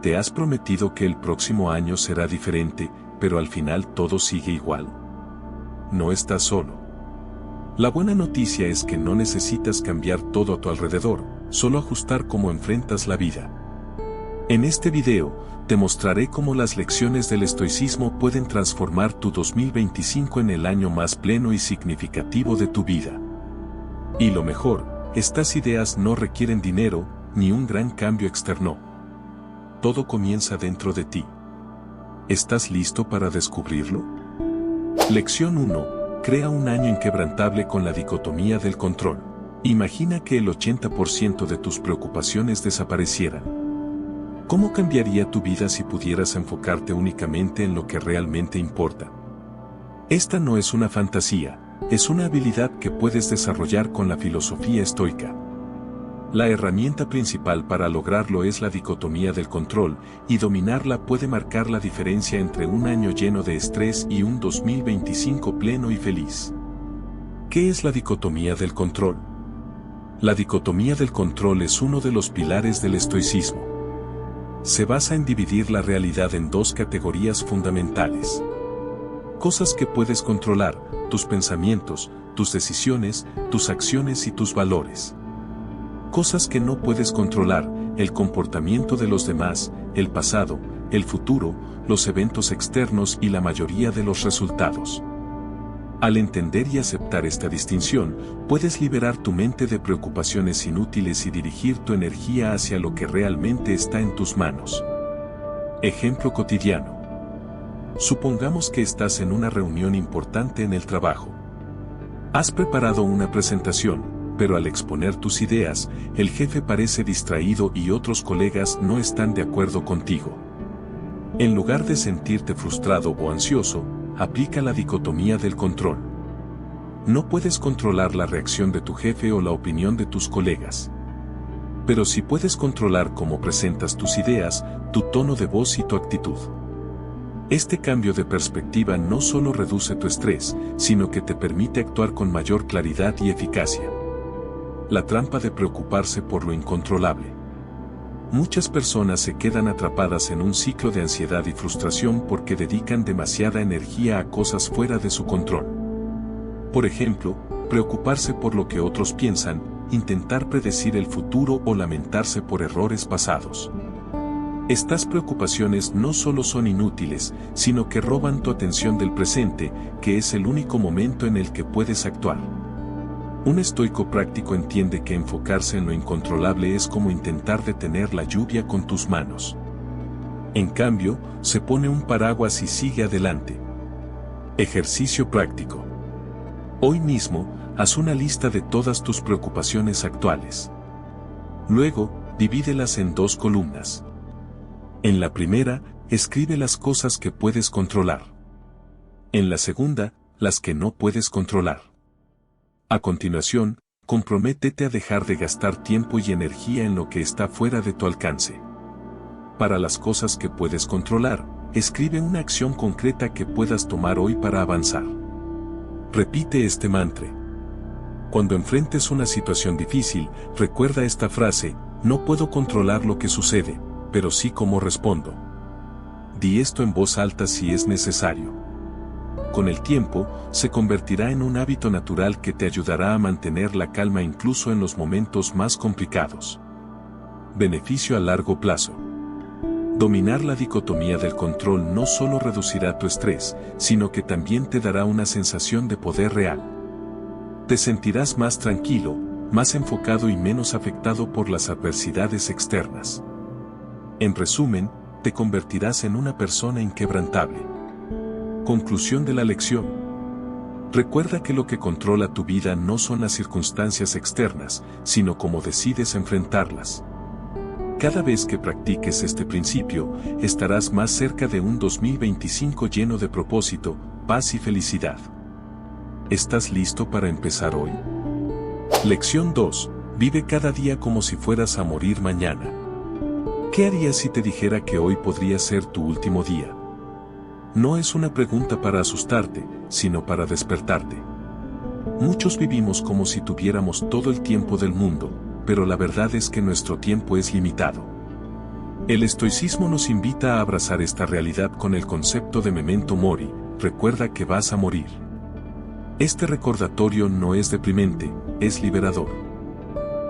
Te has prometido que el próximo año será diferente, pero al final todo sigue igual. No estás solo. La buena noticia es que no necesitas cambiar todo a tu alrededor, solo ajustar cómo enfrentas la vida. En este video, te mostraré cómo las lecciones del estoicismo pueden transformar tu 2025 en el año más pleno y significativo de tu vida. Y lo mejor, estas ideas no requieren dinero, ni un gran cambio externo. Todo comienza dentro de ti. ¿Estás listo para descubrirlo? Lección 1. Crea un año inquebrantable con la dicotomía del control. Imagina que el 80% de tus preocupaciones desaparecieran. ¿Cómo cambiaría tu vida si pudieras enfocarte únicamente en lo que realmente importa? Esta no es una fantasía, es una habilidad que puedes desarrollar con la filosofía estoica. La herramienta principal para lograrlo es la dicotomía del control, y dominarla puede marcar la diferencia entre un año lleno de estrés y un 2025 pleno y feliz. ¿Qué es la dicotomía del control? La dicotomía del control es uno de los pilares del estoicismo. Se basa en dividir la realidad en dos categorías fundamentales. Cosas que puedes controlar, tus pensamientos, tus decisiones, tus acciones y tus valores. Cosas que no puedes controlar, el comportamiento de los demás, el pasado, el futuro, los eventos externos y la mayoría de los resultados. Al entender y aceptar esta distinción, puedes liberar tu mente de preocupaciones inútiles y dirigir tu energía hacia lo que realmente está en tus manos. Ejemplo cotidiano. Supongamos que estás en una reunión importante en el trabajo. Has preparado una presentación, pero al exponer tus ideas, el jefe parece distraído y otros colegas no están de acuerdo contigo. En lugar de sentirte frustrado o ansioso, aplica la dicotomía del control. No puedes controlar la reacción de tu jefe o la opinión de tus colegas. Pero sí puedes controlar cómo presentas tus ideas, tu tono de voz y tu actitud. Este cambio de perspectiva no solo reduce tu estrés, sino que te permite actuar con mayor claridad y eficacia. La trampa de preocuparse por lo incontrolable. Muchas personas se quedan atrapadas en un ciclo de ansiedad y frustración porque dedican demasiada energía a cosas fuera de su control. Por ejemplo, preocuparse por lo que otros piensan, intentar predecir el futuro o lamentarse por errores pasados. Estas preocupaciones no solo son inútiles, sino que roban tu atención del presente, que es el único momento en el que puedes actuar. Un estoico práctico entiende que enfocarse en lo incontrolable es como intentar detener la lluvia con tus manos. En cambio, se pone un paraguas y sigue adelante. Ejercicio práctico. Hoy mismo, haz una lista de todas tus preocupaciones actuales. Luego, divídelas en dos columnas. En la primera, escribe las cosas que puedes controlar. En la segunda, las que no puedes controlar. A continuación, comprométete a dejar de gastar tiempo y energía en lo que está fuera de tu alcance. Para las cosas que puedes controlar, escribe una acción concreta que puedas tomar hoy para avanzar. Repite este mantra. Cuando enfrentes una situación difícil, recuerda esta frase: no puedo controlar lo que sucede, pero sí cómo respondo. Di esto en voz alta si es necesario. Con el tiempo, se convertirá en un hábito natural que te ayudará a mantener la calma incluso en los momentos más complicados. Beneficio a largo plazo. Dominar la dicotomía del control no solo reducirá tu estrés, sino que también te dará una sensación de poder real. Te sentirás más tranquilo, más enfocado y menos afectado por las adversidades externas. En resumen, te convertirás en una persona inquebrantable. Conclusión de la lección. Recuerda que lo que controla tu vida no son las circunstancias externas, sino cómo decides enfrentarlas. Cada vez que practiques este principio, estarás más cerca de un 2025 lleno de propósito, paz y felicidad. ¿Estás listo para empezar hoy? Lección 2. Vive cada día como si fueras a morir mañana. ¿Qué harías si te dijera que hoy podría ser tu último día? No es una pregunta para asustarte, sino para despertarte. Muchos vivimos como si tuviéramos todo el tiempo del mundo, pero la verdad es que nuestro tiempo es limitado. El estoicismo nos invita a abrazar esta realidad con el concepto de memento mori, recuerda que vas a morir. Este recordatorio no es deprimente, es liberador.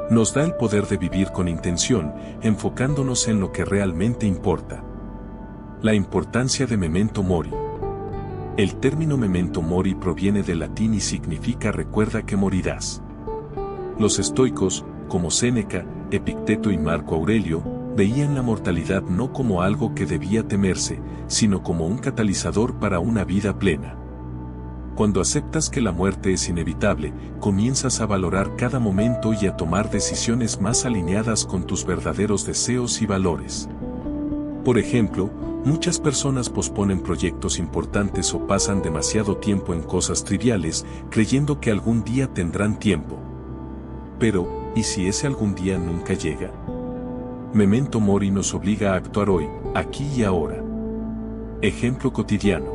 Nos da el poder de vivir con intención, enfocándonos en lo que realmente importa. La importancia de memento mori. El término memento mori proviene del latín y significa recuerda que morirás. Los estoicos, como Séneca, Epicteto y Marco Aurelio, veían la mortalidad no como algo que debía temerse, sino como un catalizador para una vida plena. Cuando aceptas que la muerte es inevitable, comienzas a valorar cada momento y a tomar decisiones más alineadas con tus verdaderos deseos y valores. Por ejemplo, muchas personas posponen proyectos importantes o pasan demasiado tiempo en cosas triviales, creyendo que algún día tendrán tiempo. Pero, ¿y si ese algún día nunca llega? Memento mori nos obliga a actuar hoy, aquí y ahora. Ejemplo cotidiano.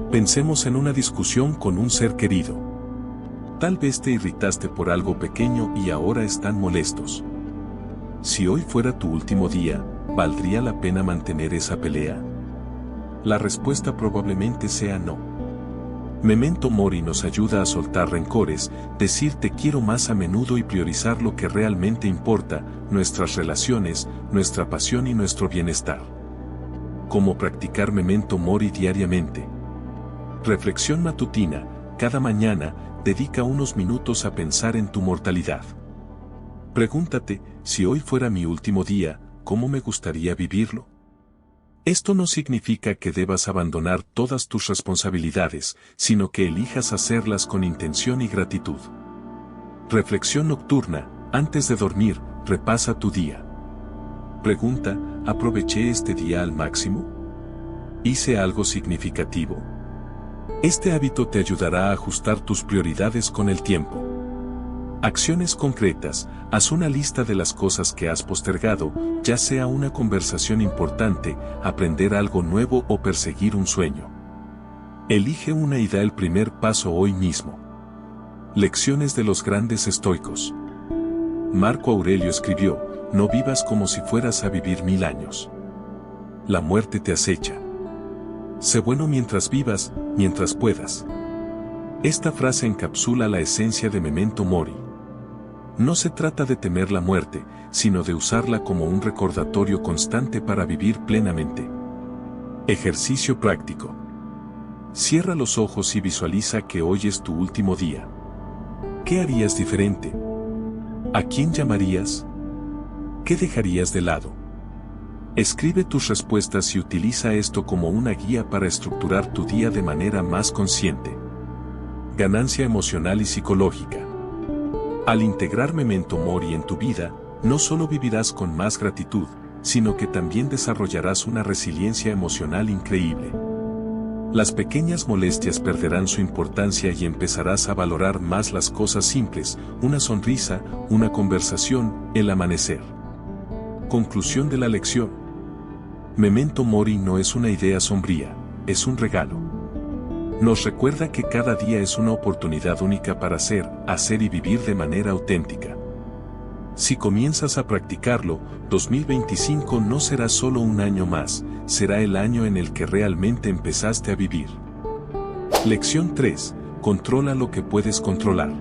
Pensemos en una discusión con un ser querido. Tal vez te irritaste por algo pequeño y ahora están molestos. Si hoy fuera tu último día, ¿valdría la pena mantener esa pelea? La respuesta probablemente sea no. Memento mori nos ayuda a soltar rencores, decir te quiero más a menudo y priorizar lo que realmente importa, nuestras relaciones, nuestra pasión y nuestro bienestar. ¿Cómo practicar memento mori diariamente? Reflexión matutina, cada mañana, dedica unos minutos a pensar en tu mortalidad. Pregúntate, si hoy fuera mi último día, ¿cómo me gustaría vivirlo? Esto no significa que debas abandonar todas tus responsabilidades, sino que elijas hacerlas con intención y gratitud. Reflexión nocturna, antes de dormir, repasa tu día. Pregunta, ¿aproveché este día al máximo? ¿Hice algo significativo? Este hábito te ayudará a ajustar tus prioridades con el tiempo. Acciones concretas, haz una lista de las cosas que has postergado, ya sea una conversación importante, aprender algo nuevo o perseguir un sueño. Elige una y da el primer paso hoy mismo. Lecciones de los grandes estoicos. Marco Aurelio escribió, no vivas como si fueras a vivir 1000 años. La muerte te acecha. Sé bueno mientras vivas, mientras puedas. Esta frase encapsula la esencia de memento mori. No se trata de temer la muerte, sino de usarla como un recordatorio constante para vivir plenamente. Ejercicio práctico. Cierra los ojos y visualiza que hoy es tu último día. ¿Qué harías diferente? ¿A quién llamarías? ¿Qué dejarías de lado? Escribe tus respuestas y utiliza esto como una guía para estructurar tu día de manera más consciente. Ganancia emocional y psicológica. Al integrar memento mori en tu vida, no solo vivirás con más gratitud, sino que también desarrollarás una resiliencia emocional increíble. Las pequeñas molestias perderán su importancia y empezarás a valorar más las cosas simples, una sonrisa, una conversación, el amanecer. Conclusión de la lección. Memento mori no es una idea sombría, es un regalo. Nos recuerda que cada día es una oportunidad única para ser, hacer y vivir de manera auténtica. Si comienzas a practicarlo, 2025 no será solo un año más, será el año en el que realmente empezaste a vivir. Lección 3. Controla lo que puedes controlar.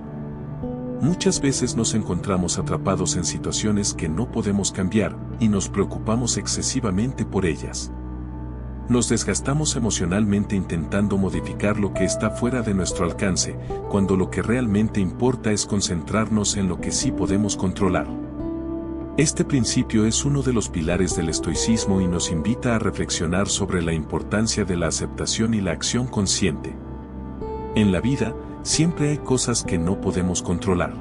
Muchas veces nos encontramos atrapados en situaciones que no podemos cambiar, y nos preocupamos excesivamente por ellas. Nos desgastamos emocionalmente intentando modificar lo que está fuera de nuestro alcance, cuando lo que realmente importa es concentrarnos en lo que sí podemos controlar. Este principio es uno de los pilares del estoicismo y nos invita a reflexionar sobre la importancia de la aceptación y la acción consciente. En la vida, siempre hay cosas que no podemos controlar.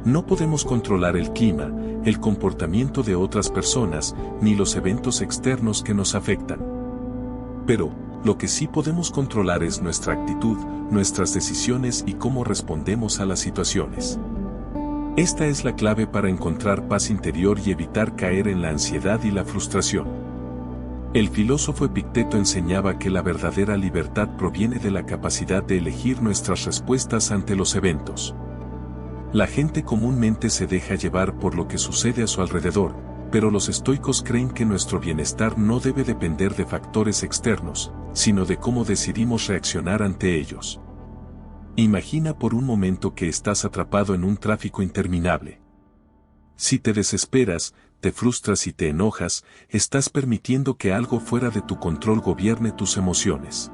No podemos controlar el clima, el comportamiento de otras personas, ni los eventos externos que nos afectan. Pero, lo que sí podemos controlar es nuestra actitud, nuestras decisiones y cómo respondemos a las situaciones. Esta es la clave para encontrar paz interior y evitar caer en la ansiedad y la frustración. El filósofo Epicteto enseñaba que la verdadera libertad proviene de la capacidad de elegir nuestras respuestas ante los eventos. La gente comúnmente se deja llevar por lo que sucede a su alrededor, pero los estoicos creen que nuestro bienestar no debe depender de factores externos, sino de cómo decidimos reaccionar ante ellos. Imagina por un momento que estás atrapado en un tráfico interminable. Si te desesperas, te frustras y te enojas, estás permitiendo que algo fuera de tu control gobierne tus emociones.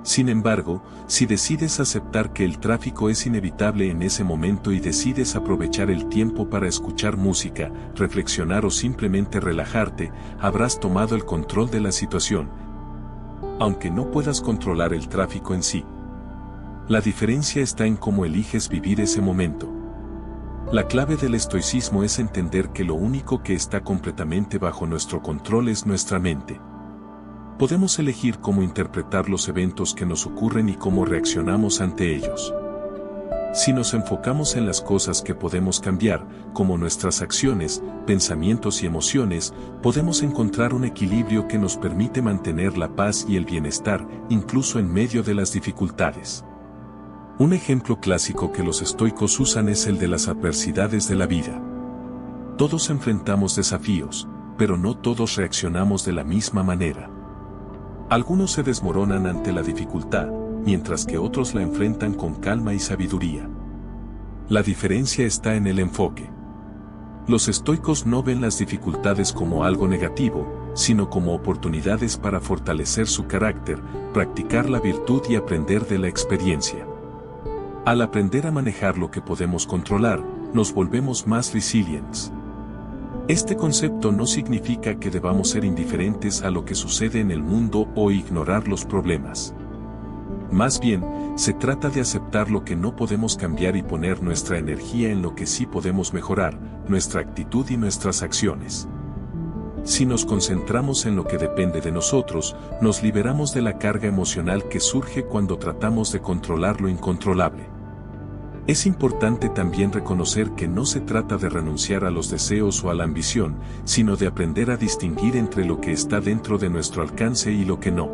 Sin embargo, si decides aceptar que el tráfico es inevitable en ese momento y decides aprovechar el tiempo para escuchar música, reflexionar o simplemente relajarte, habrás tomado el control de la situación. Aunque no puedas controlar el tráfico en sí. La diferencia está en cómo eliges vivir ese momento. La clave del estoicismo es entender que lo único que está completamente bajo nuestro control es nuestra mente. Podemos elegir cómo interpretar los eventos que nos ocurren y cómo reaccionamos ante ellos. Si nos enfocamos en las cosas que podemos cambiar, como nuestras acciones, pensamientos y emociones, podemos encontrar un equilibrio que nos permite mantener la paz y el bienestar, incluso en medio de las dificultades. Un ejemplo clásico que los estoicos usan es el de las adversidades de la vida. Todos enfrentamos desafíos, pero no todos reaccionamos de la misma manera. Algunos se desmoronan ante la dificultad, mientras que otros la enfrentan con calma y sabiduría. La diferencia está en el enfoque. Los estoicos no ven las dificultades como algo negativo, sino como oportunidades para fortalecer su carácter, practicar la virtud y aprender de la experiencia. Al aprender a manejar lo que podemos controlar, nos volvemos más resilientes. Este concepto no significa que debamos ser indiferentes a lo que sucede en el mundo o ignorar los problemas. Más bien, se trata de aceptar lo que no podemos cambiar y poner nuestra energía en lo que sí podemos mejorar, nuestra actitud y nuestras acciones. Si nos concentramos en lo que depende de nosotros, nos liberamos de la carga emocional que surge cuando tratamos de controlar lo incontrolable. Es importante también reconocer que no se trata de renunciar a los deseos o a la ambición, sino de aprender a distinguir entre lo que está dentro de nuestro alcance y lo que no.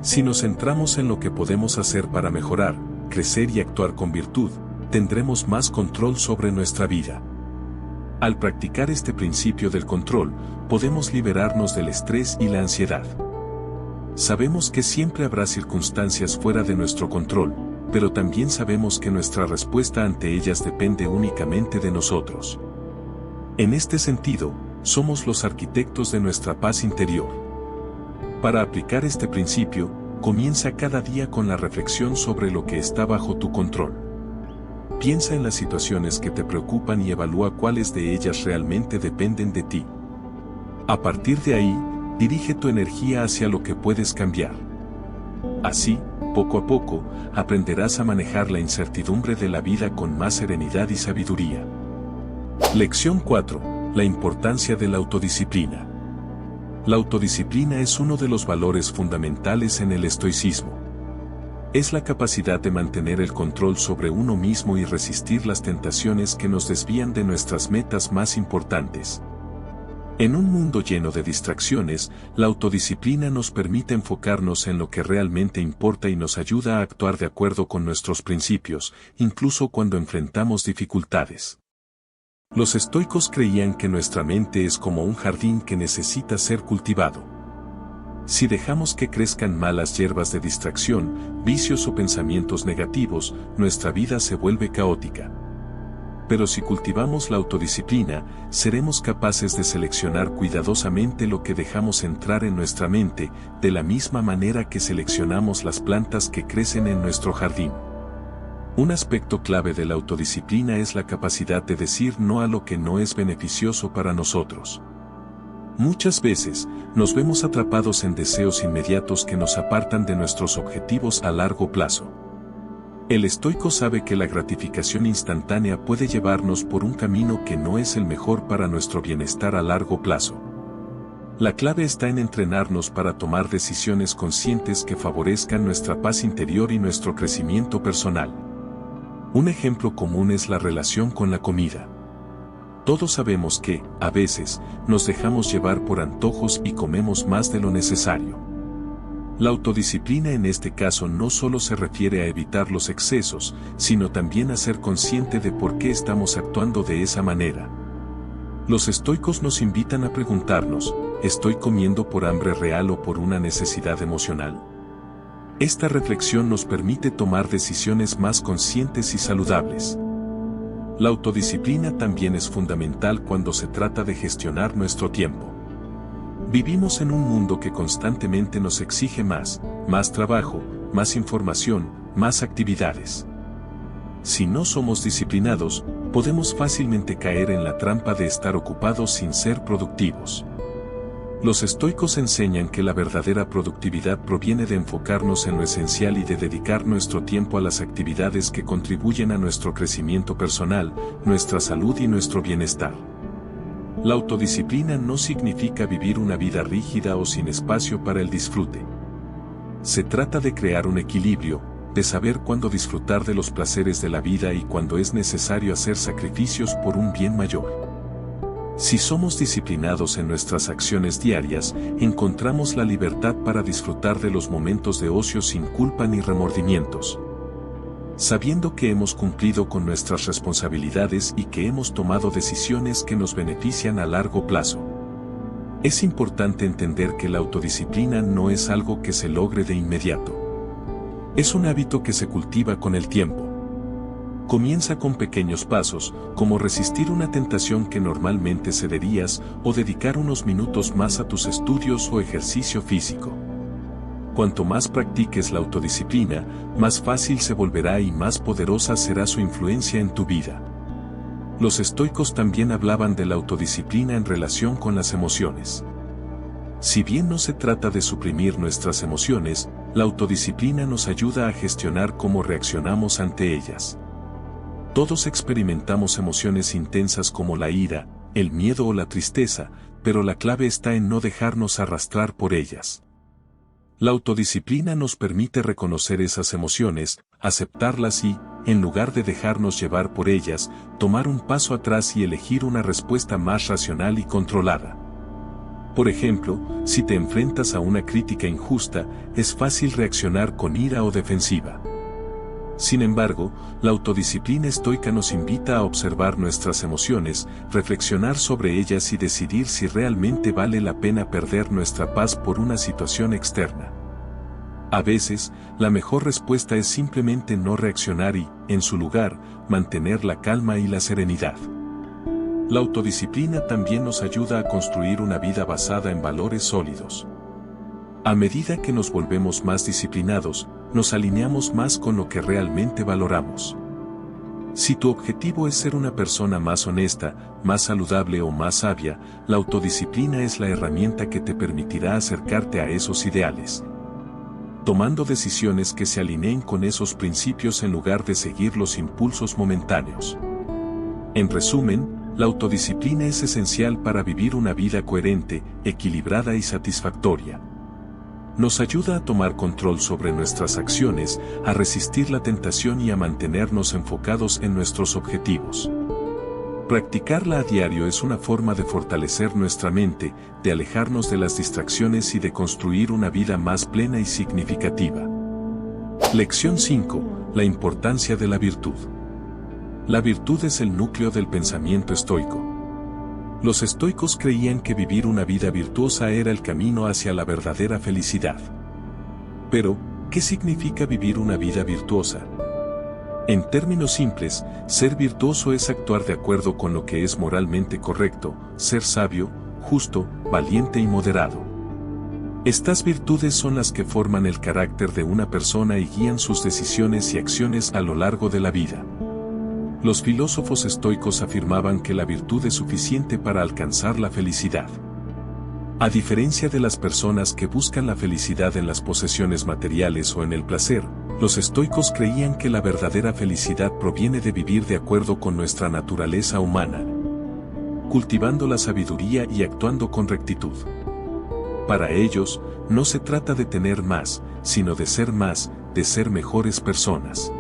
Si nos centramos en lo que podemos hacer para mejorar, crecer y actuar con virtud, tendremos más control sobre nuestra vida. Al practicar este principio del control, podemos liberarnos del estrés y la ansiedad. Sabemos que siempre habrá circunstancias fuera de nuestro control, pero también sabemos que nuestra respuesta ante ellas depende únicamente de nosotros. En este sentido, somos los arquitectos de nuestra paz interior. Para aplicar este principio, comienza cada día con la reflexión sobre lo que está bajo tu control. Piensa en las situaciones que te preocupan y evalúa cuáles de ellas realmente dependen de ti. A partir de ahí, dirige tu energía hacia lo que puedes cambiar. Así, poco a poco, aprenderás a manejar la incertidumbre de la vida con más serenidad y sabiduría. Lección 4. La importancia de la autodisciplina. La autodisciplina es uno de los valores fundamentales en el estoicismo. Es la capacidad de mantener el control sobre uno mismo y resistir las tentaciones que nos desvían de nuestras metas más importantes. En un mundo lleno de distracciones, la autodisciplina nos permite enfocarnos en lo que realmente importa y nos ayuda a actuar de acuerdo con nuestros principios, incluso cuando enfrentamos dificultades. Los estoicos creían que nuestra mente es como un jardín que necesita ser cultivado. Si dejamos que crezcan malas hierbas de distracción, vicios o pensamientos negativos, nuestra vida se vuelve caótica. Pero si cultivamos la autodisciplina, seremos capaces de seleccionar cuidadosamente lo que dejamos entrar en nuestra mente, de la misma manera que seleccionamos las plantas que crecen en nuestro jardín. Un aspecto clave de la autodisciplina es la capacidad de decir no a lo que no es beneficioso para nosotros. Muchas veces, nos vemos atrapados en deseos inmediatos que nos apartan de nuestros objetivos a largo plazo. El estoico sabe que la gratificación instantánea puede llevarnos por un camino que no es el mejor para nuestro bienestar a largo plazo. La clave está en entrenarnos para tomar decisiones conscientes que favorezcan nuestra paz interior y nuestro crecimiento personal. Un ejemplo común es la relación con la comida. Todos sabemos que, a veces, nos dejamos llevar por antojos y comemos más de lo necesario. La autodisciplina en este caso no solo se refiere a evitar los excesos, sino también a ser consciente de por qué estamos actuando de esa manera. Los estoicos nos invitan a preguntarnos, ¿estoy comiendo por hambre real o por una necesidad emocional? Esta reflexión nos permite tomar decisiones más conscientes y saludables. La autodisciplina también es fundamental cuando se trata de gestionar nuestro tiempo. Vivimos en un mundo que constantemente nos exige más trabajo, más información, más actividades. Si no somos disciplinados, podemos fácilmente caer en la trampa de estar ocupados sin ser productivos. Los estoicos enseñan que la verdadera productividad proviene de enfocarnos en lo esencial y de dedicar nuestro tiempo a las actividades que contribuyen a nuestro crecimiento personal, nuestra salud y nuestro bienestar. La autodisciplina no significa vivir una vida rígida o sin espacio para el disfrute. Se trata de crear un equilibrio, de saber cuándo disfrutar de los placeres de la vida y cuándo es necesario hacer sacrificios por un bien mayor. Si somos disciplinados en nuestras acciones diarias, encontramos la libertad para disfrutar de los momentos de ocio sin culpa ni remordimientos. Sabiendo que hemos cumplido con nuestras responsabilidades y que hemos tomado decisiones que nos benefician a largo plazo. Es importante entender que la autodisciplina no es algo que se logre de inmediato. Es un hábito que se cultiva con el tiempo. Comienza con pequeños pasos, como resistir una tentación que normalmente cederías o dedicar unos minutos más a tus estudios o ejercicio físico. Cuanto más practiques la autodisciplina, más fácil se volverá y más poderosa será su influencia en tu vida. Los estoicos también hablaban de la autodisciplina en relación con las emociones. Si bien no se trata de suprimir nuestras emociones, la autodisciplina nos ayuda a gestionar cómo reaccionamos ante ellas. Todos experimentamos emociones intensas como la ira, el miedo o la tristeza, pero la clave está en no dejarnos arrastrar por ellas. La autodisciplina nos permite reconocer esas emociones, aceptarlas y, en lugar de dejarnos llevar por ellas, tomar un paso atrás y elegir una respuesta más racional y controlada. Por ejemplo, si te enfrentas a una crítica injusta, es fácil reaccionar con ira o defensiva. Sin embargo, la autodisciplina estoica nos invita a observar nuestras emociones, reflexionar sobre ellas y decidir si realmente vale la pena perder nuestra paz por una situación externa. A veces, la mejor respuesta es simplemente no reaccionar y, en su lugar, mantener la calma y la serenidad. La autodisciplina también nos ayuda a construir una vida basada en valores sólidos. A medida que nos volvemos más disciplinados, nos alineamos más con lo que realmente valoramos. Si tu objetivo es ser una persona más honesta, más saludable o más sabia, la autodisciplina es la herramienta que te permitirá acercarte a esos ideales, tomando decisiones que se alineen con esos principios en lugar de seguir los impulsos momentáneos. En resumen, la autodisciplina es esencial para vivir una vida coherente, equilibrada y satisfactoria. Nos ayuda a tomar control sobre nuestras acciones, a resistir la tentación y a mantenernos enfocados en nuestros objetivos. Practicarla a diario es una forma de fortalecer nuestra mente, de alejarnos de las distracciones y de construir una vida más plena y significativa. Lección 5. La importancia de la virtud. La virtud es el núcleo del pensamiento estoico. Los estoicos creían que vivir una vida virtuosa era el camino hacia la verdadera felicidad. Pero, ¿qué significa vivir una vida virtuosa? En términos simples, ser virtuoso es actuar de acuerdo con lo que es moralmente correcto, ser sabio, justo, valiente y moderado. Estas virtudes son las que forman el carácter de una persona y guían sus decisiones y acciones a lo largo de la vida. Los filósofos estoicos afirmaban que la virtud es suficiente para alcanzar la felicidad. A diferencia de las personas que buscan la felicidad en las posesiones materiales o en el placer, los estoicos creían que la verdadera felicidad proviene de vivir de acuerdo con nuestra naturaleza humana, cultivando la sabiduría y actuando con rectitud. Para ellos, no se trata de tener más, sino de ser más, de ser mejores personas.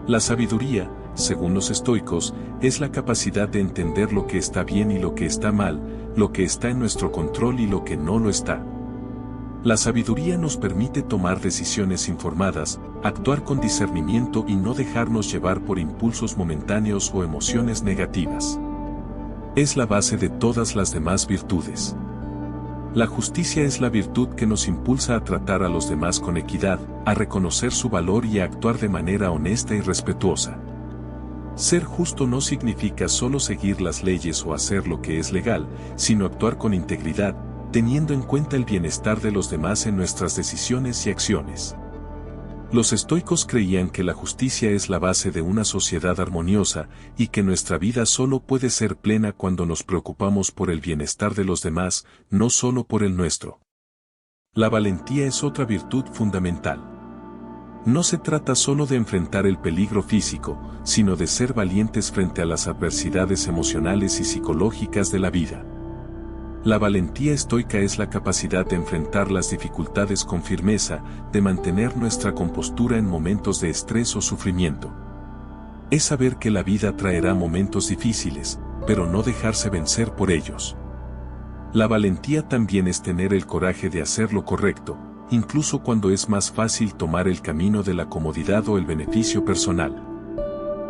La sabiduría, según los estoicos, es la capacidad de entender lo que está bien y lo que está mal, lo que está en nuestro control y lo que no lo está. La sabiduría nos permite tomar decisiones informadas, actuar con discernimiento y no dejarnos llevar por impulsos momentáneos o emociones negativas. Es la base de todas las demás virtudes. La justicia es la virtud que nos impulsa a tratar a los demás con equidad, a reconocer su valor y a actuar de manera honesta y respetuosa. Ser justo no significa solo seguir las leyes o hacer lo que es legal, sino actuar con integridad, teniendo en cuenta el bienestar de los demás en nuestras decisiones y acciones. Los estoicos creían que la justicia es la base de una sociedad armoniosa y que nuestra vida solo puede ser plena cuando nos preocupamos por el bienestar de los demás, no solo por el nuestro. La valentía es otra virtud fundamental. No se trata solo de enfrentar el peligro físico, sino de ser valientes frente a las adversidades emocionales y psicológicas de la vida. La valentía estoica es la capacidad de enfrentar las dificultades con firmeza, de mantener nuestra compostura en momentos de estrés o sufrimiento. Es saber que la vida traerá momentos difíciles, pero no dejarse vencer por ellos. La valentía también es tener el coraje de hacer lo correcto, incluso cuando es más fácil tomar el camino de la comodidad o el beneficio personal.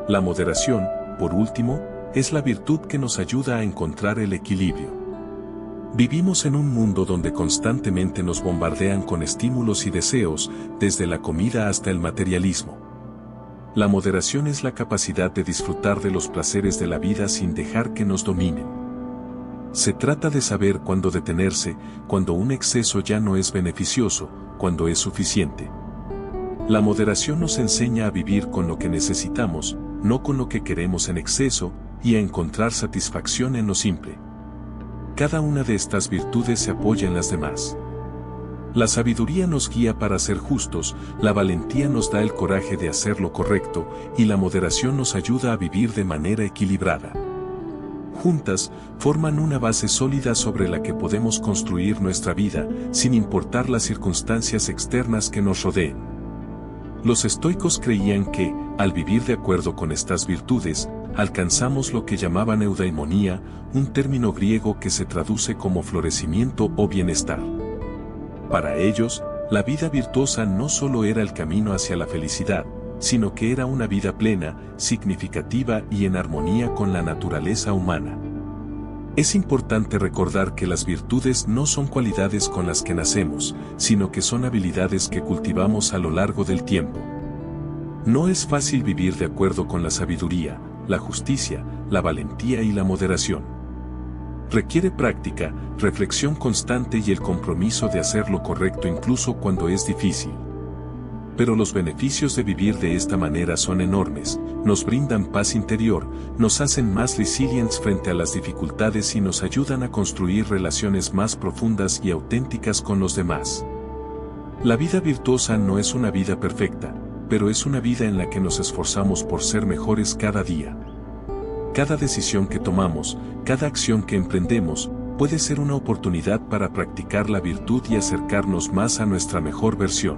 La moderación, por último, es la virtud que nos ayuda a encontrar el equilibrio. Vivimos en un mundo donde constantemente nos bombardean con estímulos y deseos, desde la comida hasta el materialismo. La moderación es la capacidad de disfrutar de los placeres de la vida sin dejar que nos dominen. Se trata de saber cuándo detenerse, cuando un exceso ya no es beneficioso, cuando es suficiente. La moderación nos enseña a vivir con lo que necesitamos, no con lo que queremos en exceso, y a encontrar satisfacción en lo simple. Cada una de estas virtudes se apoya en las demás. La sabiduría nos guía para ser justos, la valentía nos da el coraje de hacer lo correcto, y la moderación nos ayuda a vivir de manera equilibrada. Juntas, forman una base sólida sobre la que podemos construir nuestra vida, sin importar las circunstancias externas que nos rodeen. Los estoicos creían que, al vivir de acuerdo con estas virtudes, alcanzamos lo que llamaban eudaimonía, un término griego que se traduce como florecimiento o bienestar. Para ellos, la vida virtuosa no solo era el camino hacia la felicidad, sino que era una vida plena, significativa y en armonía con la naturaleza humana. Es importante recordar que las virtudes no son cualidades con las que nacemos, sino que son habilidades que cultivamos a lo largo del tiempo. No es fácil vivir de acuerdo con la sabiduría, la justicia, la valentía y la moderación. Requiere práctica, reflexión constante y el compromiso de hacer lo correcto incluso cuando es difícil. Pero los beneficios de vivir de esta manera son enormes, nos brindan paz interior, nos hacen más resilientes frente a las dificultades y nos ayudan a construir relaciones más profundas y auténticas con los demás. La vida virtuosa no es una vida perfecta, pero es una vida en la que nos esforzamos por ser mejores cada día. Cada decisión que tomamos, cada acción que emprendemos, puede ser una oportunidad para practicar la virtud y acercarnos más a nuestra mejor versión.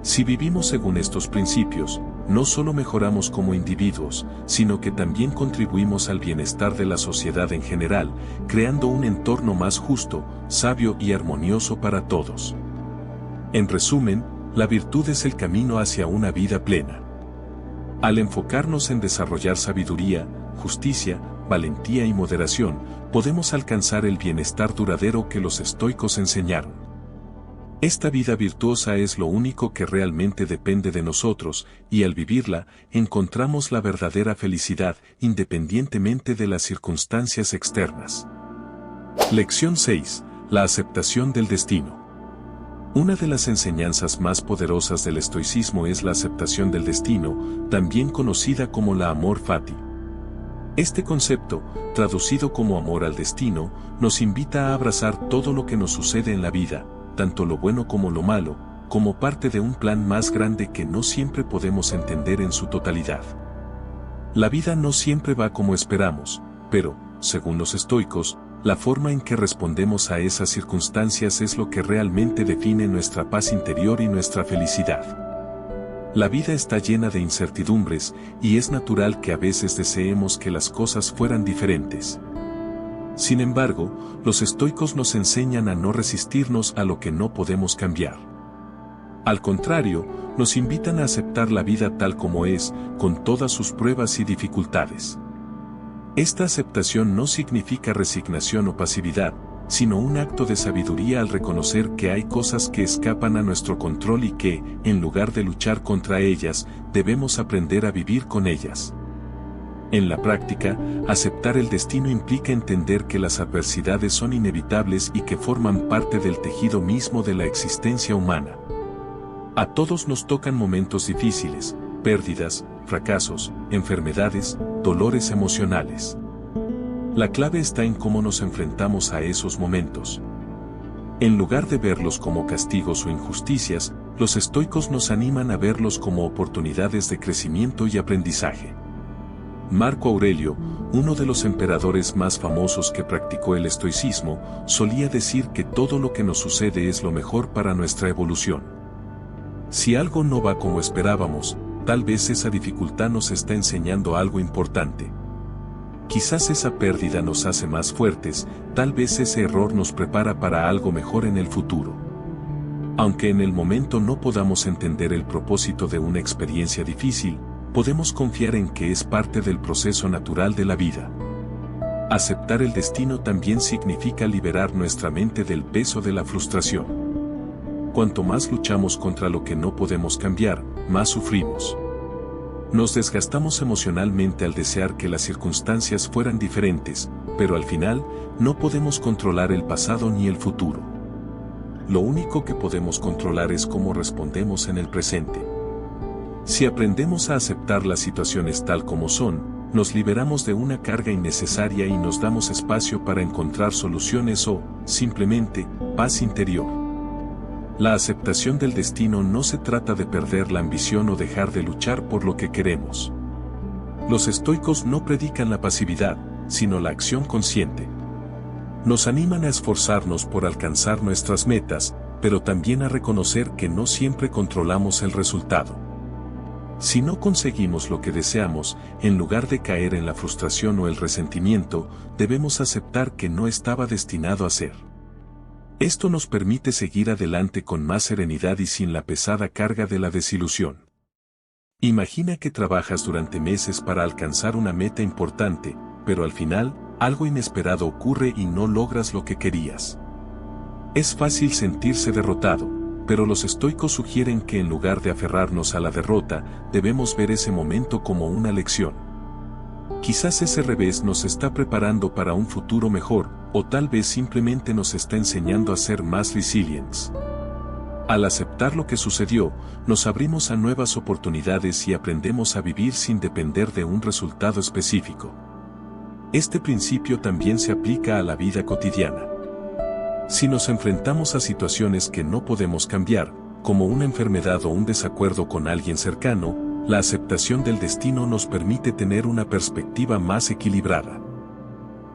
Si vivimos según estos principios, no solo mejoramos como individuos, sino que también contribuimos al bienestar de la sociedad en general, creando un entorno más justo, sabio y armonioso para todos. En resumen, la virtud es el camino hacia una vida plena. Al enfocarnos en desarrollar sabiduría, justicia, valentía y moderación, podemos alcanzar el bienestar duradero que los estoicos enseñaron. Esta vida virtuosa es lo único que realmente depende de nosotros, y al vivirla, encontramos la verdadera felicidad, independientemente de las circunstancias externas. Lección 6. La aceptación del destino. Una de las enseñanzas más poderosas del estoicismo es la aceptación del destino, también conocida como la amor fati. Este concepto, traducido como amor al destino, nos invita a abrazar todo lo que nos sucede en la vida, tanto lo bueno como lo malo, como parte de un plan más grande que no siempre podemos entender en su totalidad. La vida no siempre va como esperamos, pero, según los estoicos, la forma en que respondemos a esas circunstancias es lo que realmente define nuestra paz interior y nuestra felicidad. La vida está llena de incertidumbres, y es natural que a veces deseemos que las cosas fueran diferentes. Sin embargo, los estoicos nos enseñan a no resistirnos a lo que no podemos cambiar. Al contrario, nos invitan a aceptar la vida tal como es, con todas sus pruebas y dificultades. Esta aceptación no significa resignación o pasividad, sino un acto de sabiduría al reconocer que hay cosas que escapan a nuestro control y que, en lugar de luchar contra ellas, debemos aprender a vivir con ellas. En la práctica, aceptar el destino implica entender que las adversidades son inevitables y que forman parte del tejido mismo de la existencia humana. A todos nos tocan momentos difíciles, pérdidas, fracasos, enfermedades, dolores emocionales. La clave está en cómo nos enfrentamos a esos momentos. En lugar de verlos como castigos o injusticias, los estoicos nos animan a verlos como oportunidades de crecimiento y aprendizaje. Marco Aurelio, uno de los emperadores más famosos que practicó el estoicismo, solía decir que todo lo que nos sucede es lo mejor para nuestra evolución. Si algo no va como esperábamos, tal vez esa dificultad nos está enseñando algo importante. Quizás esa pérdida nos hace más fuertes, tal vez ese error nos prepara para algo mejor en el futuro. Aunque en el momento no podamos entender el propósito de una experiencia difícil, podemos confiar en que es parte del proceso natural de la vida. Aceptar el destino también significa liberar nuestra mente del peso de la frustración. Cuanto más luchamos contra lo que no podemos cambiar, más sufrimos. Nos desgastamos emocionalmente al desear que las circunstancias fueran diferentes, pero al final, no podemos controlar el pasado ni el futuro. Lo único que podemos controlar es cómo respondemos en el presente. Si aprendemos a aceptar las situaciones tal como son, nos liberamos de una carga innecesaria y nos damos espacio para encontrar soluciones o, simplemente, paz interior. La aceptación del destino no se trata de perder la ambición o dejar de luchar por lo que queremos. Los estoicos no predican la pasividad, sino la acción consciente. Nos animan a esforzarnos por alcanzar nuestras metas, pero también a reconocer que no siempre controlamos el resultado. Si no conseguimos lo que deseamos, en lugar de caer en la frustración o el resentimiento, debemos aceptar que no estaba destinado a ser. Esto nos permite seguir adelante con más serenidad y sin la pesada carga de la desilusión. Imagina que trabajas durante meses para alcanzar una meta importante, pero al final, algo inesperado ocurre y no logras lo que querías. Es fácil sentirse derrotado, pero los estoicos sugieren que en lugar de aferrarnos a la derrota, debemos ver ese momento como una lección. Quizás ese revés nos está preparando para un futuro mejor, o tal vez simplemente nos está enseñando a ser más resilientes. Al aceptar lo que sucedió, nos abrimos a nuevas oportunidades y aprendemos a vivir sin depender de un resultado específico. Este principio también se aplica a la vida cotidiana. Si nos enfrentamos a situaciones que no podemos cambiar, como una enfermedad o un desacuerdo con alguien cercano, la aceptación del destino nos permite tener una perspectiva más equilibrada.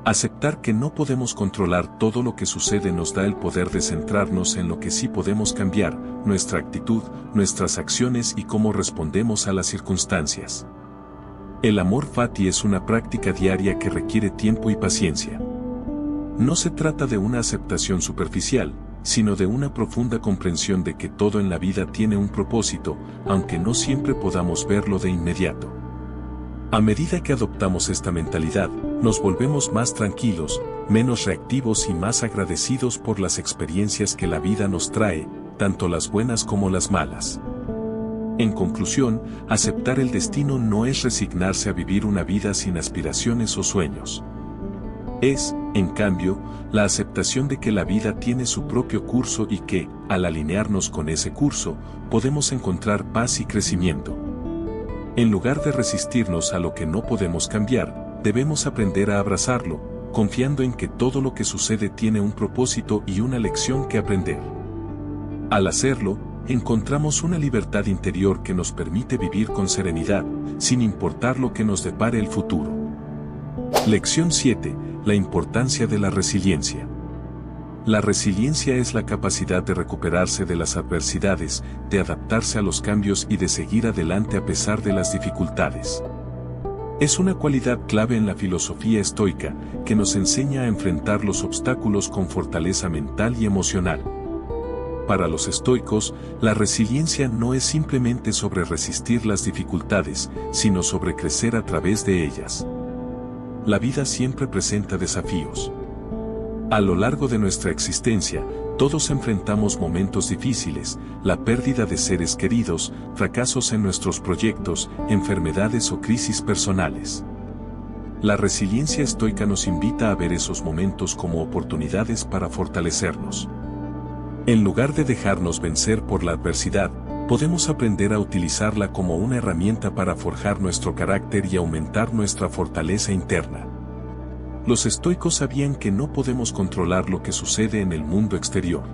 Aceptar que no podemos controlar todo lo que sucede nos da el poder de centrarnos en lo que sí podemos cambiar, nuestra actitud, nuestras acciones y cómo respondemos a las circunstancias. El amor fati es una práctica diaria que requiere tiempo y paciencia. No se trata de una aceptación superficial, sino de una profunda comprensión de que todo en la vida tiene un propósito, aunque no siempre podamos verlo de inmediato. A medida que adoptamos esta mentalidad, nos volvemos más tranquilos, menos reactivos y más agradecidos por las experiencias que la vida nos trae, tanto las buenas como las malas. En conclusión, aceptar el destino no es resignarse a vivir una vida sin aspiraciones o sueños. Es, en cambio, la aceptación de que la vida tiene su propio curso y que, al alinearnos con ese curso, podemos encontrar paz y crecimiento. En lugar de resistirnos a lo que no podemos cambiar, debemos aprender a abrazarlo, confiando en que todo lo que sucede tiene un propósito y una lección que aprender. Al hacerlo, encontramos una libertad interior que nos permite vivir con serenidad, sin importar lo que nos depare el futuro. Lección 7. La importancia de la resiliencia. La resiliencia es la capacidad de recuperarse de las adversidades, de adaptarse a los cambios y de seguir adelante a pesar de las dificultades. Es una cualidad clave en la filosofía estoica, que nos enseña a enfrentar los obstáculos con fortaleza mental y emocional. Para los estoicos, la resiliencia no es simplemente sobre resistir las dificultades, sino sobre crecer a través de ellas. la vida siempre presenta desafíos. A lo largo de nuestra existencia, todos enfrentamos momentos difíciles, la pérdida de seres queridos, fracasos en nuestros proyectos, enfermedades o crisis personales. La resiliencia estoica nos invita a ver esos momentos como oportunidades para fortalecernos. En lugar de dejarnos vencer por la adversidad, podemos aprender a utilizarla como una herramienta para forjar nuestro carácter y aumentar nuestra fortaleza interna. Los estoicos sabían que no podemos controlar lo que sucede en el mundo exterior.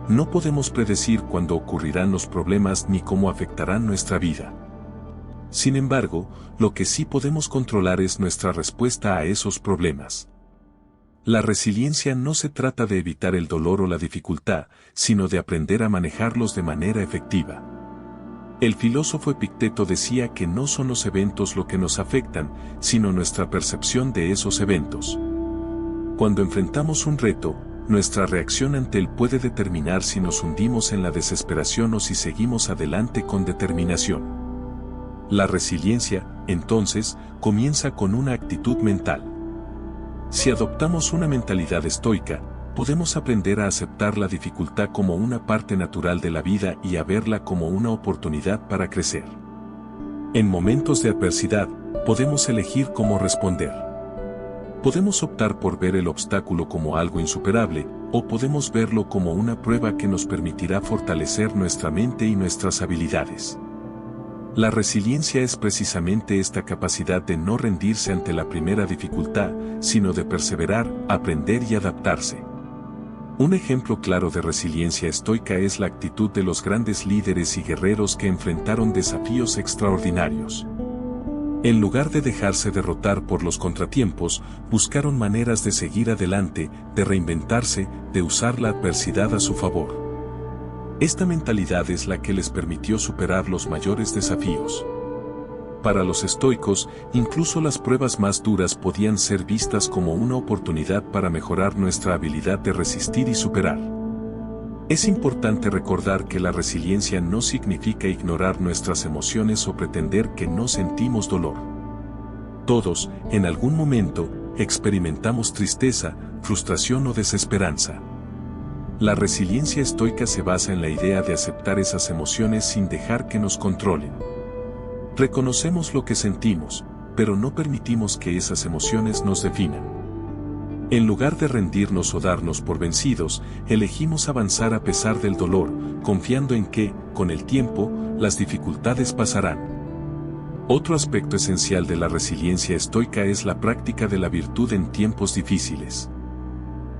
No podemos predecir cuándo ocurrirán los problemas ni cómo afectarán nuestra vida. Sin embargo, lo que sí podemos controlar es nuestra respuesta a esos problemas. La resiliencia no se trata de evitar el dolor o la dificultad, sino de aprender a manejarlos de manera efectiva. El filósofo Epicteto decía que no son los eventos lo que nos afectan, sino nuestra percepción de esos eventos. Cuando enfrentamos un reto, nuestra reacción ante él puede determinar si nos hundimos en la desesperación o si seguimos adelante con determinación. La resiliencia, entonces, comienza con una actitud mental. Si adoptamos una mentalidad estoica, podemos aprender a aceptar la dificultad como una parte natural de la vida y a verla como una oportunidad para crecer. En momentos de adversidad, podemos elegir cómo responder. Podemos optar por ver el obstáculo como algo insuperable, o podemos verlo como una prueba que nos permitirá fortalecer nuestra mente y nuestras habilidades. La resiliencia es precisamente esta capacidad de no rendirse ante la primera dificultad, sino de perseverar, aprender y adaptarse. Un ejemplo claro de resiliencia estoica es la actitud de los grandes líderes y guerreros que enfrentaron desafíos extraordinarios. En lugar de dejarse derrotar por los contratiempos, buscaron maneras de seguir adelante, de reinventarse, de usar la adversidad a su favor. Esta mentalidad es la que les permitió superar los mayores desafíos. Para los estoicos, incluso las pruebas más duras podían ser vistas como una oportunidad para mejorar nuestra habilidad de resistir y superar. Es importante recordar que la resiliencia no significa ignorar nuestras emociones o pretender que no sentimos dolor. Todos, en algún momento, experimentamos tristeza, frustración o desesperanza. La resiliencia estoica se basa en la idea de aceptar esas emociones sin dejar que nos controlen. Reconocemos lo que sentimos, pero no permitimos que esas emociones nos definan. En lugar de rendirnos o darnos por vencidos, elegimos avanzar a pesar del dolor, confiando en que, con el tiempo, las dificultades pasarán. Otro aspecto esencial de la resiliencia estoica es la práctica de la virtud en tiempos difíciles.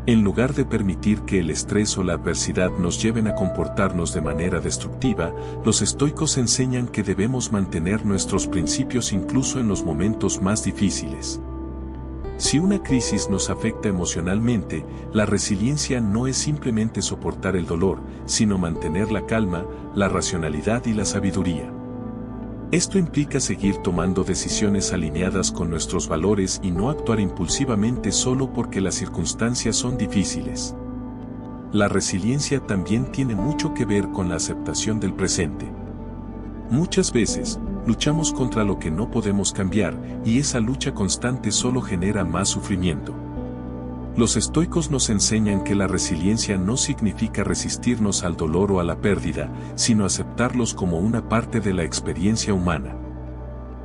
En lugar de permitir que el estrés o la adversidad nos lleven a comportarnos de manera destructiva, los estoicos enseñan que debemos mantener nuestros principios incluso en los momentos más difíciles. Si una crisis nos afecta emocionalmente, la resiliencia no es simplemente soportar el dolor, sino mantener la calma, la racionalidad y la sabiduría. Esto implica seguir tomando decisiones alineadas con nuestros valores y no actuar impulsivamente solo porque las circunstancias son difíciles. La resiliencia también tiene mucho que ver con la aceptación del presente. Muchas veces, luchamos contra lo que no podemos cambiar, y esa lucha constante solo genera más sufrimiento. Los estoicos nos enseñan que la resiliencia no significa resistirnos al dolor o a la pérdida, sino aceptarlos como una parte de la experiencia humana.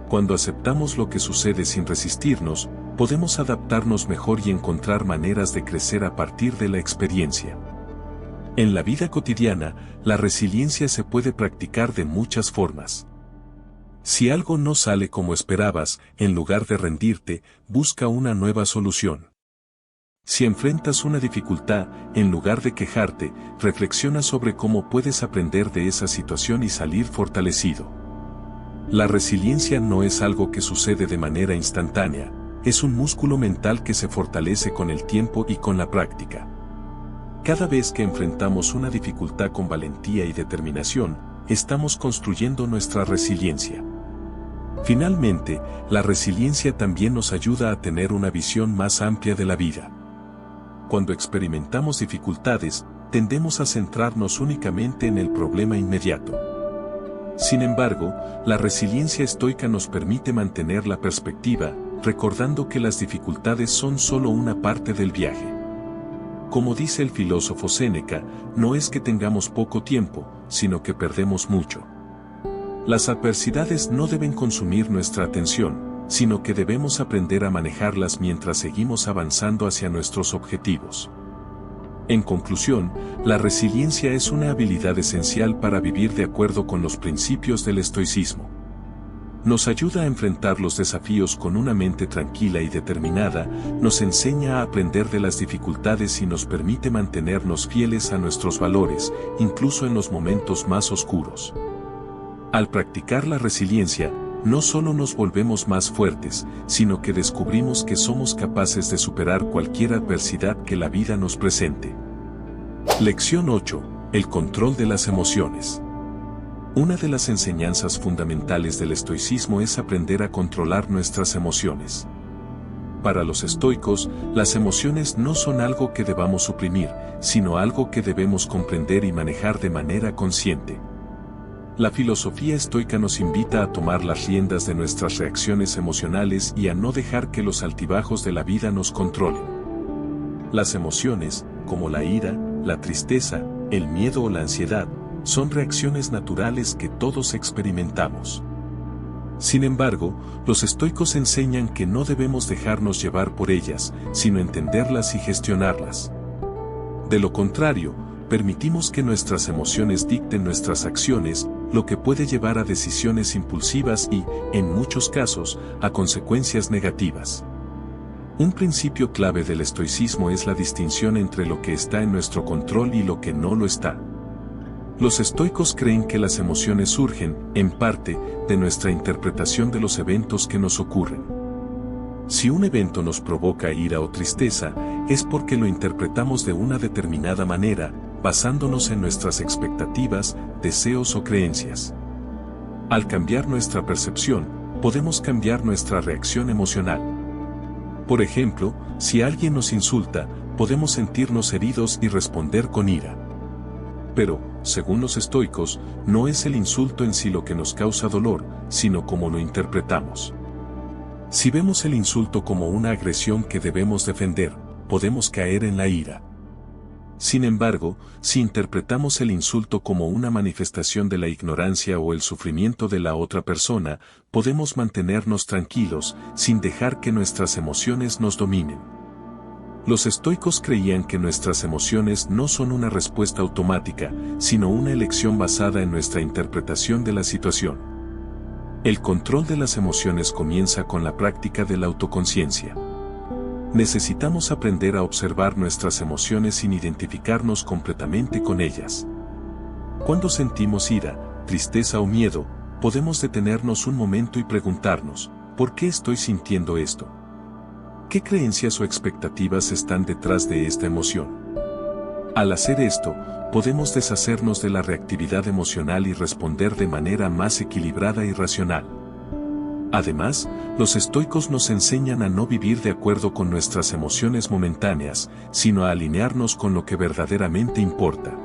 Cuando aceptamos lo que sucede sin resistirnos, podemos adaptarnos mejor y encontrar maneras de crecer a partir de la experiencia. En la vida cotidiana, la resiliencia se puede practicar de muchas formas. Si algo no sale como esperabas, en lugar de rendirte, busca una nueva solución. Si enfrentas una dificultad, en lugar de quejarte, reflexiona sobre cómo puedes aprender de esa situación y salir fortalecido. La resiliencia no es algo que sucede de manera instantánea, es un músculo mental que se fortalece con el tiempo y con la práctica. Cada vez que enfrentamos una dificultad con valentía y determinación, estamos construyendo nuestra resiliencia. Finalmente, la resiliencia también nos ayuda a tener una visión más amplia de la vida. Cuando experimentamos dificultades, tendemos a centrarnos únicamente en el problema inmediato. Sin embargo, la resiliencia estoica nos permite mantener la perspectiva, recordando que las dificultades son solo una parte del viaje. Como dice el filósofo Séneca, no es que tengamos poco tiempo, sino que perdemos mucho. Las adversidades no deben consumir nuestra atención, sino que debemos aprender a manejarlas mientras seguimos avanzando hacia nuestros objetivos. En conclusión, la resiliencia es una habilidad esencial para vivir de acuerdo con los principios del estoicismo. Nos ayuda a enfrentar los desafíos con una mente tranquila y determinada, nos enseña a aprender de las dificultades y nos permite mantenernos fieles a nuestros valores, incluso en los momentos más oscuros. Al practicar la resiliencia, no solo nos volvemos más fuertes, sino que descubrimos que somos capaces de superar cualquier adversidad que la vida nos presente. Lección 8. El control de las emociones. Una de las enseñanzas fundamentales del estoicismo es aprender a controlar nuestras emociones. Para los estoicos, las emociones no son algo que debamos suprimir, sino algo que debemos comprender y manejar de manera consciente. La filosofía estoica nos invita a tomar las riendas de nuestras reacciones emocionales y a no dejar que los altibajos de la vida nos controlen. Las emociones, como la ira, la tristeza, el miedo o la ansiedad, son reacciones naturales que todos experimentamos. Sin embargo, los estoicos enseñan que no debemos dejarnos llevar por ellas, sino entenderlas y gestionarlas. De lo contrario, permitimos que nuestras emociones dicten nuestras acciones, lo que puede llevar a decisiones impulsivas y, en muchos casos, a consecuencias negativas. Un principio clave del estoicismo es la distinción entre lo que está en nuestro control y lo que no lo está. Los estoicos creen que las emociones surgen, en parte, de nuestra interpretación de los eventos que nos ocurren. Si un evento nos provoca ira o tristeza, es porque lo interpretamos de una determinada manera, basándonos en nuestras expectativas, deseos o creencias. Al cambiar nuestra percepción, podemos cambiar nuestra reacción emocional. Por ejemplo, si alguien nos insulta, podemos sentirnos heridos y responder con ira. Pero, según los estoicos, no es el insulto en sí lo que nos causa dolor, sino cómo lo interpretamos. Si vemos el insulto como una agresión que debemos defender, podemos caer en la ira. Sin embargo, si interpretamos el insulto como una manifestación de la ignorancia o el sufrimiento de la otra persona, podemos mantenernos tranquilos, sin dejar que nuestras emociones nos dominen. Los estoicos creían que nuestras emociones no son una respuesta automática, sino una elección basada en nuestra interpretación de la situación. El control de las emociones comienza con la práctica de la autoconciencia. Necesitamos aprender a observar nuestras emociones sin identificarnos completamente con ellas. Cuando sentimos ira, tristeza o miedo, podemos detenernos un momento y preguntarnos, ¿por qué estoy sintiendo esto? ¿Qué creencias o expectativas están detrás de esta emoción? Al hacer esto, podemos deshacernos de la reactividad emocional y responder de manera más equilibrada y racional. Además, los estoicos nos enseñan a no vivir de acuerdo con nuestras emociones momentáneas, sino a alinearnos con lo que verdaderamente importa.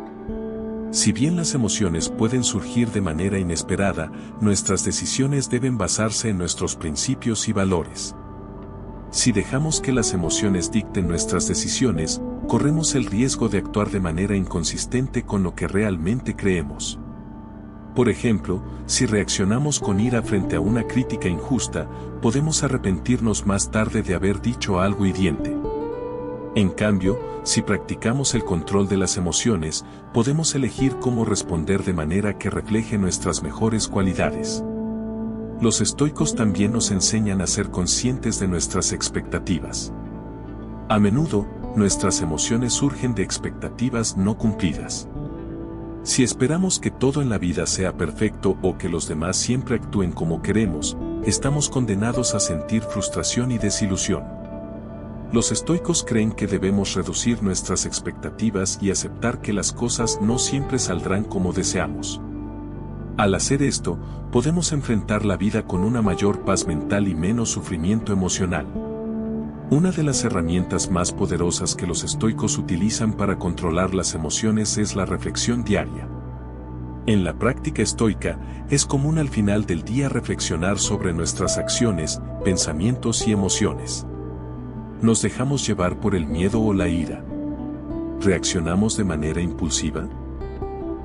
Si bien las emociones pueden surgir de manera inesperada, nuestras decisiones deben basarse en nuestros principios y valores. Si dejamos que las emociones dicten nuestras decisiones, corremos el riesgo de actuar de manera inconsistente con lo que realmente creemos. Por ejemplo, si reaccionamos con ira frente a una crítica injusta, podemos arrepentirnos más tarde de haber dicho algo hiriente. En cambio, si practicamos el control de las emociones, podemos elegir cómo responder de manera que refleje nuestras mejores cualidades. Los estoicos también nos enseñan a ser conscientes de nuestras expectativas. A menudo, nuestras emociones surgen de expectativas no cumplidas. Si esperamos que todo en la vida sea perfecto o que los demás siempre actúen como queremos, estamos condenados a sentir frustración y desilusión. Los estoicos creen que debemos reducir nuestras expectativas y aceptar que las cosas no siempre saldrán como deseamos. Al hacer esto, podemos enfrentar la vida con una mayor paz mental y menos sufrimiento emocional. Una de las herramientas más poderosas que los estoicos utilizan para controlar las emociones es la reflexión diaria. En la práctica estoica, es común al final del día reflexionar sobre nuestras acciones, pensamientos y emociones. ¿Nos dejamos llevar por el miedo o la ira? ¿Reaccionamos de manera impulsiva?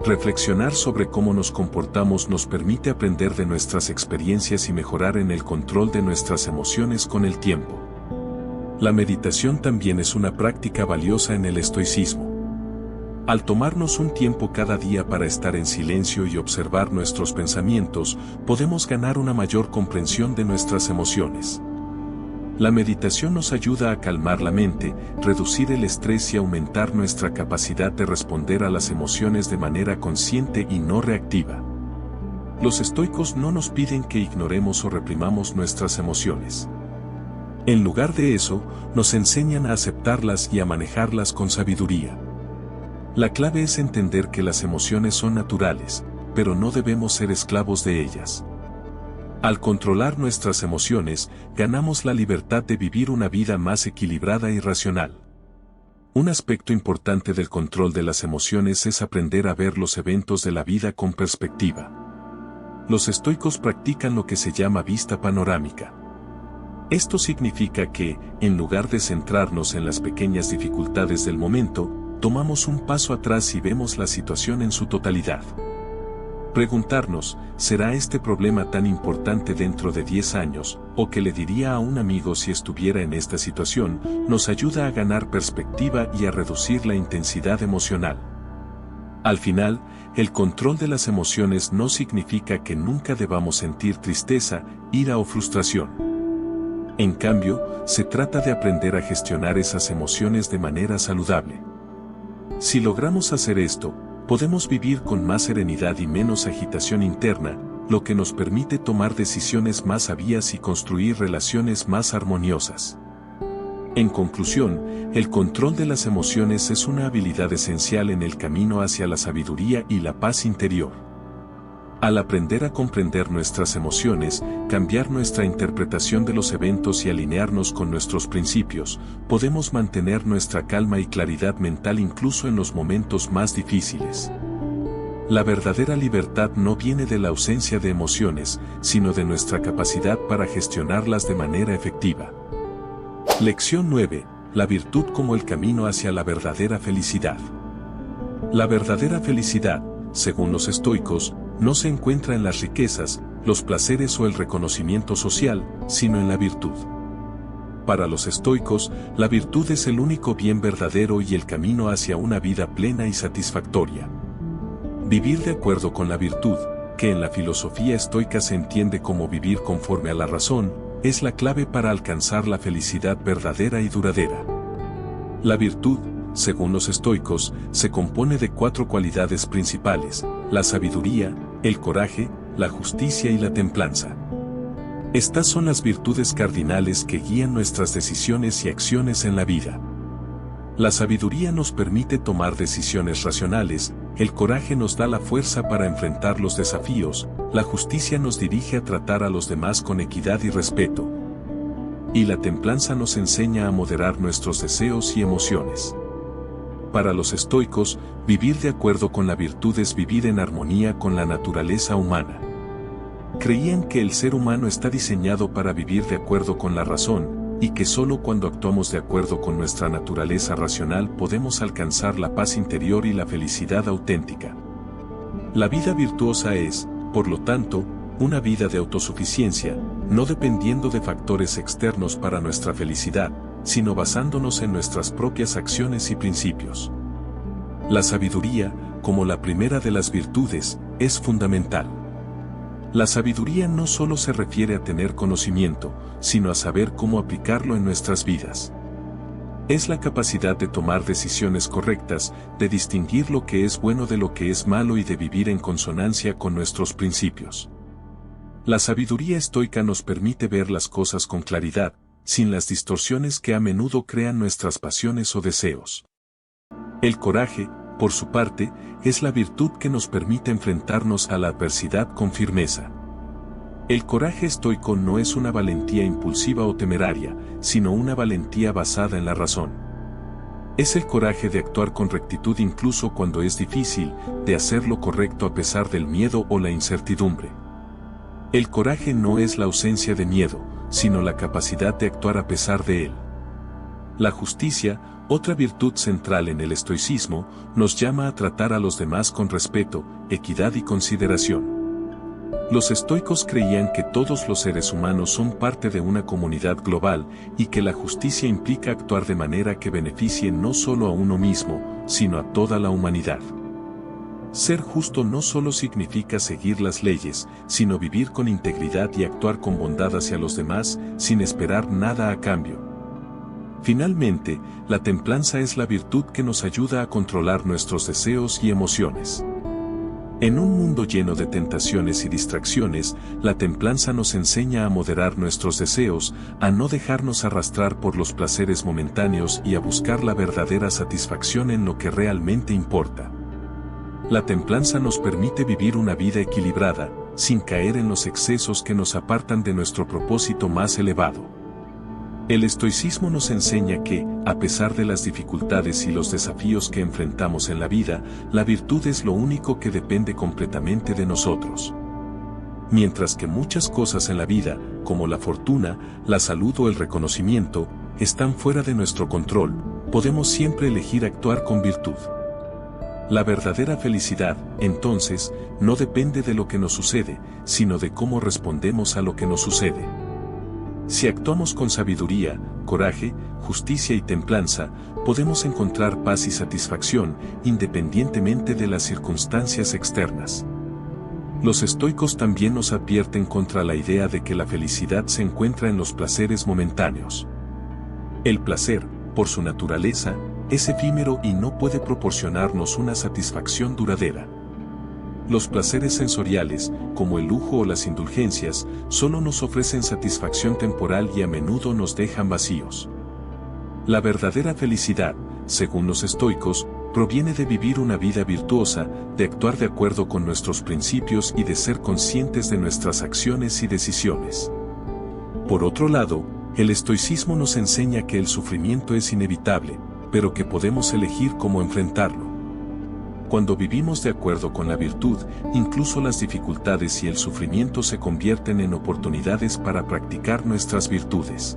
Reflexionar sobre cómo nos comportamos nos permite aprender de nuestras experiencias y mejorar en el control de nuestras emociones con el tiempo. La meditación también es una práctica valiosa en el estoicismo. Al tomarnos un tiempo cada día para estar en silencio y observar nuestros pensamientos, podemos ganar una mayor comprensión de nuestras emociones. La meditación nos ayuda a calmar la mente, reducir el estrés y aumentar nuestra capacidad de responder a las emociones de manera consciente y no reactiva. Los estoicos no nos piden que ignoremos o reprimamos nuestras emociones. En lugar de eso, nos enseñan a aceptarlas y a manejarlas con sabiduría. La clave es entender que las emociones son naturales, pero no debemos ser esclavos de ellas. Al controlar nuestras emociones, ganamos la libertad de vivir una vida más equilibrada y racional. Un aspecto importante del control de las emociones es aprender a ver los eventos de la vida con perspectiva. Los estoicos practican lo que se llama vista panorámica. Esto significa que, en lugar de centrarnos en las pequeñas dificultades del momento, tomamos un paso atrás y vemos la situación en su totalidad. Preguntarnos, ¿será este problema tan importante dentro de 10 años, o qué le diría a un amigo si estuviera en esta situación, nos ayuda a ganar perspectiva y a reducir la intensidad emocional? Al final, el control de las emociones no significa que nunca debamos sentir tristeza, ira o frustración. En cambio, se trata de aprender a gestionar esas emociones de manera saludable. Si logramos hacer esto, podemos vivir con más serenidad y menos agitación interna, lo que nos permite tomar decisiones más sabias y construir relaciones más armoniosas. En conclusión, el control de las emociones es una habilidad esencial en el camino hacia la sabiduría y la paz interior. Al aprender a comprender nuestras emociones, cambiar nuestra interpretación de los eventos y alinearnos con nuestros principios, podemos mantener nuestra calma y claridad mental incluso en los momentos más difíciles. La verdadera libertad no viene de la ausencia de emociones, sino de nuestra capacidad para gestionarlas de manera efectiva. Lección 9. La virtud como el camino hacia la verdadera felicidad. La verdadera felicidad, según los estoicos, no se encuentra en las riquezas, los placeres o el reconocimiento social, sino en la virtud. Para los estoicos, la virtud es el único bien verdadero y el camino hacia una vida plena y satisfactoria. Vivir de acuerdo con la virtud, que en la filosofía estoica se entiende como vivir conforme a la razón, es la clave para alcanzar la felicidad verdadera y duradera. La virtud, según los estoicos, se compone de 4 cualidades principales: la sabiduría, el coraje, la justicia y la templanza. Estas son las virtudes cardinales que guían nuestras decisiones y acciones en la vida. La sabiduría nos permite tomar decisiones racionales, el coraje nos da la fuerza para enfrentar los desafíos, la justicia nos dirige a tratar a los demás con equidad y respeto, y la templanza nos enseña a moderar nuestros deseos y emociones. Para los estoicos, vivir de acuerdo con la virtud es vivir en armonía con la naturaleza humana. Creían que el ser humano está diseñado para vivir de acuerdo con la razón, y que solo cuando actuamos de acuerdo con nuestra naturaleza racional podemos alcanzar la paz interior y la felicidad auténtica. La vida virtuosa es, por lo tanto, una vida de autosuficiencia, no dependiendo de factores externos para nuestra felicidad, sino basándonos en nuestras propias acciones y principios. La sabiduría, como la primera de las virtudes, es fundamental. La sabiduría no solo se refiere a tener conocimiento, sino a saber cómo aplicarlo en nuestras vidas. Es la capacidad de tomar decisiones correctas, de distinguir lo que es bueno de lo que es malo y de vivir en consonancia con nuestros principios. La sabiduría estoica nos permite ver las cosas con claridad, sin las distorsiones que a menudo crean nuestras pasiones o deseos. El coraje, por su parte, es la virtud que nos permite enfrentarnos a la adversidad con firmeza. El coraje estoico no es una valentía impulsiva o temeraria, sino una valentía basada en la razón. Es el coraje de actuar con rectitud incluso cuando es difícil, de hacer lo correcto a pesar del miedo o la incertidumbre. El coraje no es la ausencia de miedo, sino la capacidad de actuar a pesar de él. La justicia, otra virtud central en el estoicismo, nos llama a tratar a los demás con respeto, equidad y consideración. Los estoicos creían que todos los seres humanos son parte de una comunidad global y que la justicia implica actuar de manera que beneficie no solo a uno mismo, sino a toda la humanidad. Ser justo no solo significa seguir las leyes, sino vivir con integridad y actuar con bondad hacia los demás, sin esperar nada a cambio. Finalmente, la templanza es la virtud que nos ayuda a controlar nuestros deseos y emociones. En un mundo lleno de tentaciones y distracciones, la templanza nos enseña a moderar nuestros deseos, a no dejarnos arrastrar por los placeres momentáneos y a buscar la verdadera satisfacción en lo que realmente importa. La templanza nos permite vivir una vida equilibrada, sin caer en los excesos que nos apartan de nuestro propósito más elevado. El estoicismo nos enseña que, a pesar de las dificultades y los desafíos que enfrentamos en la vida, la virtud es lo único que depende completamente de nosotros. Mientras que muchas cosas en la vida, como la fortuna, la salud o el reconocimiento, están fuera de nuestro control, podemos siempre elegir actuar con virtud. La verdadera felicidad, entonces, no depende de lo que nos sucede, sino de cómo respondemos a lo que nos sucede. Si actuamos con sabiduría, coraje, justicia y templanza, podemos encontrar paz y satisfacción, independientemente de las circunstancias externas. Los estoicos también nos advierten contra la idea de que la felicidad se encuentra en los placeres momentáneos. El placer, por su naturaleza, es efímero y no puede proporcionarnos una satisfacción duradera. Los placeres sensoriales, como el lujo o las indulgencias, solo nos ofrecen satisfacción temporal y a menudo nos dejan vacíos. La verdadera felicidad, según los estoicos, proviene de vivir una vida virtuosa, de actuar de acuerdo con nuestros principios y de ser conscientes de nuestras acciones y decisiones. Por otro lado, el estoicismo nos enseña que el sufrimiento es inevitable, pero que podemos elegir cómo enfrentarlo. Cuando vivimos de acuerdo con la virtud, incluso las dificultades y el sufrimiento se convierten en oportunidades para practicar nuestras virtudes.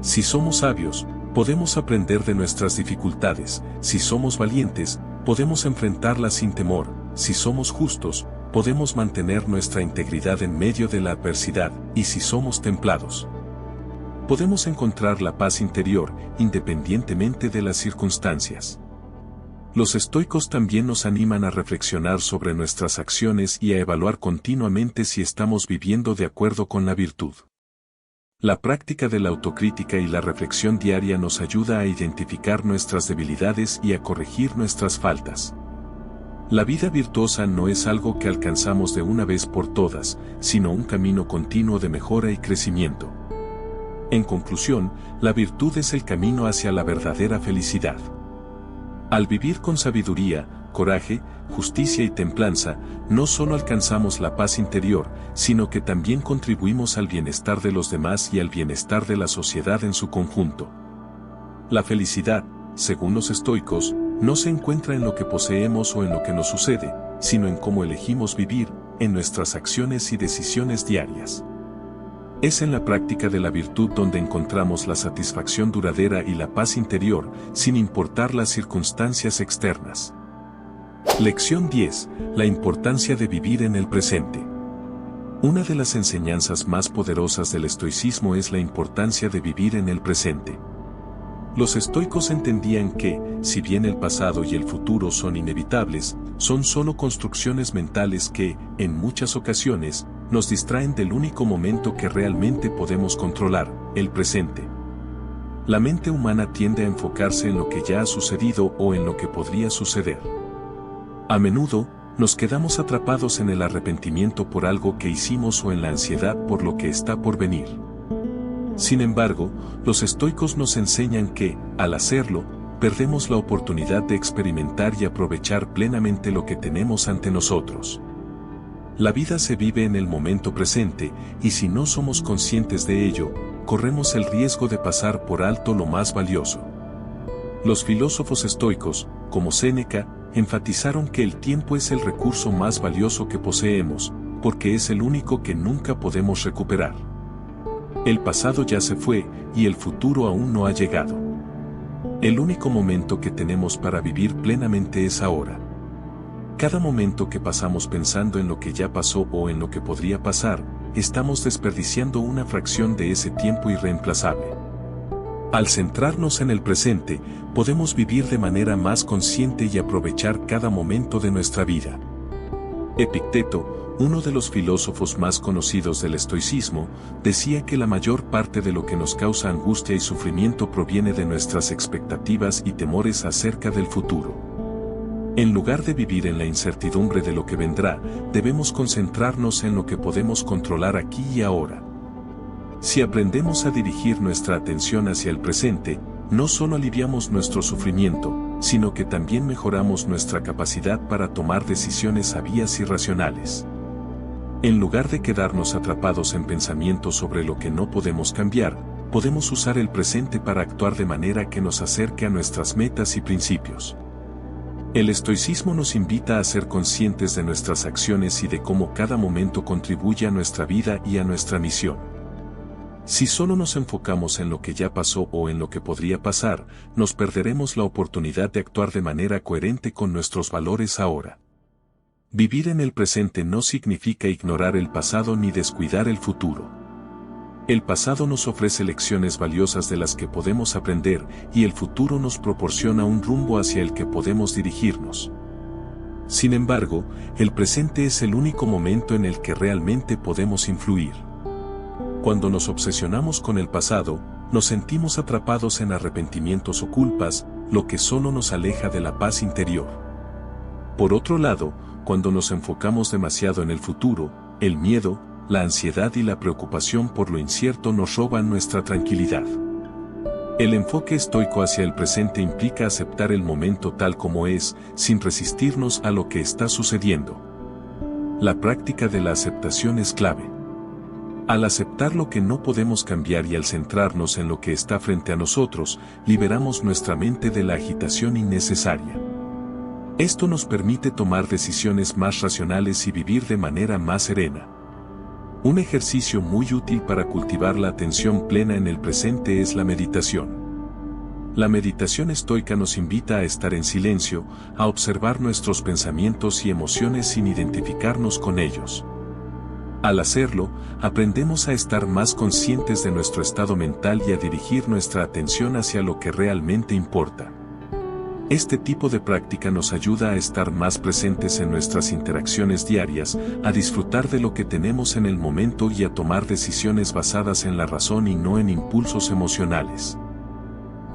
Si somos sabios, podemos aprender de nuestras dificultades; si somos valientes, podemos enfrentarlas sin temor; si somos justos, podemos mantener nuestra integridad en medio de la adversidad; y si somos templados, podemos encontrar la paz interior, independientemente de las circunstancias. Los estoicos también nos animan a reflexionar sobre nuestras acciones y a evaluar continuamente si estamos viviendo de acuerdo con la virtud. La práctica de la autocrítica y la reflexión diaria nos ayuda a identificar nuestras debilidades y a corregir nuestras faltas. La vida virtuosa no es algo que alcanzamos de una vez por todas, sino un camino continuo de mejora y crecimiento. En conclusión, la virtud es el camino hacia la verdadera felicidad. Al vivir con sabiduría, coraje, justicia y templanza, no solo alcanzamos la paz interior, sino que también contribuimos al bienestar de los demás y al bienestar de la sociedad en su conjunto. La felicidad, según los estoicos, no se encuentra en lo que poseemos o en lo que nos sucede, sino en cómo elegimos vivir, en nuestras acciones y decisiones diarias. Es en la práctica de la virtud donde encontramos la satisfacción duradera y la paz interior, sin importar las circunstancias externas. Lección 10. La importancia de vivir en el presente. Una de las enseñanzas más poderosas del estoicismo es la importancia de vivir en el presente. Los estoicos entendían que, si bien el pasado y el futuro son inevitables, son solo construcciones mentales que, en muchas ocasiones, nos distraen del único momento que realmente podemos controlar, el presente. La mente humana tiende a enfocarse en lo que ya ha sucedido o en lo que podría suceder. A menudo, nos quedamos atrapados en el arrepentimiento por algo que hicimos o en la ansiedad por lo que está por venir. Sin embargo, los estoicos nos enseñan que, al hacerlo, perdemos la oportunidad de experimentar y aprovechar plenamente lo que tenemos ante nosotros. La vida se vive en el momento presente, y si no somos conscientes de ello, corremos el riesgo de pasar por alto lo más valioso. Los filósofos estoicos, como Séneca, enfatizaron que el tiempo es el recurso más valioso que poseemos, porque es el único que nunca podemos recuperar. El pasado ya se fue, y el futuro aún no ha llegado. El único momento que tenemos para vivir plenamente es ahora. Cada momento que pasamos pensando en lo que ya pasó o en lo que podría pasar, estamos desperdiciando una fracción de ese tiempo irreemplazable. Al centrarnos en el presente, podemos vivir de manera más consciente y aprovechar cada momento de nuestra vida. Epicteto, uno de los filósofos más conocidos del estoicismo, decía que la mayor parte de lo que nos causa angustia y sufrimiento proviene de nuestras expectativas y temores acerca del futuro. En lugar de vivir en la incertidumbre de lo que vendrá, debemos concentrarnos en lo que podemos controlar aquí y ahora. Si aprendemos a dirigir nuestra atención hacia el presente, no solo aliviamos nuestro sufrimiento, sino que también mejoramos nuestra capacidad para tomar decisiones sabias y racionales. En lugar de quedarnos atrapados en pensamientos sobre lo que no podemos cambiar, podemos usar el presente para actuar de manera que nos acerque a nuestras metas y principios. El estoicismo nos invita a ser conscientes de nuestras acciones y de cómo cada momento contribuye a nuestra vida y a nuestra misión. Si solo nos enfocamos en lo que ya pasó o en lo que podría pasar, nos perderemos la oportunidad de actuar de manera coherente con nuestros valores ahora. Vivir en el presente no significa ignorar el pasado ni descuidar el futuro. El pasado nos ofrece lecciones valiosas de las que podemos aprender, y el futuro nos proporciona un rumbo hacia el que podemos dirigirnos. Sin embargo, el presente es el único momento en el que realmente podemos influir. Cuando nos obsesionamos con el pasado, nos sentimos atrapados en arrepentimientos o culpas, lo que solo nos aleja de la paz interior. Por otro lado, cuando nos enfocamos demasiado en el futuro, el miedo, la ansiedad y la preocupación por lo incierto nos roban nuestra tranquilidad. El enfoque estoico hacia el presente implica aceptar el momento tal como es, sin resistirnos a lo que está sucediendo. La práctica de la aceptación es clave. Al aceptar lo que no podemos cambiar y al centrarnos en lo que está frente a nosotros, liberamos nuestra mente de la agitación innecesaria. Esto nos permite tomar decisiones más racionales y vivir de manera más serena. Un ejercicio muy útil para cultivar la atención plena en el presente es la meditación. La meditación estoica nos invita a estar en silencio, a observar nuestros pensamientos y emociones sin identificarnos con ellos. Al hacerlo, aprendemos a estar más conscientes de nuestro estado mental y a dirigir nuestra atención hacia lo que realmente importa. Este tipo de práctica nos ayuda a estar más presentes en nuestras interacciones diarias, a disfrutar de lo que tenemos en el momento y a tomar decisiones basadas en la razón y no en impulsos emocionales.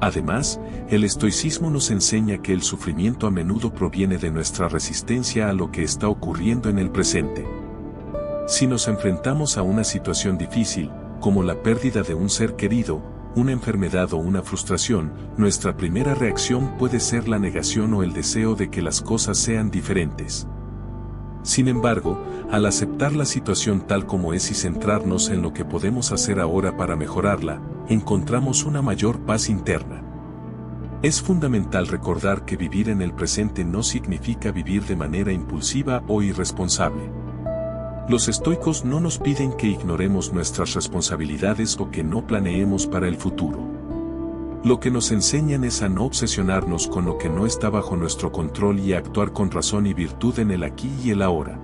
Además, el estoicismo nos enseña que el sufrimiento a menudo proviene de nuestra resistencia a lo que está ocurriendo en el presente. Si nos enfrentamos a una situación difícil, como la pérdida de un ser querido, una enfermedad o una frustración, nuestra primera reacción puede ser la negación o el deseo de que las cosas sean diferentes. Sin embargo, al aceptar la situación tal como es y centrarnos en lo que podemos hacer ahora para mejorarla, encontramos una mayor paz interna. Es fundamental recordar que vivir en el presente no significa vivir de manera impulsiva o irresponsable. Los estoicos no nos piden que ignoremos nuestras responsabilidades o que no planeemos para el futuro. Lo que nos enseñan es a no obsesionarnos con lo que no está bajo nuestro control y a actuar con razón y virtud en el aquí y el ahora.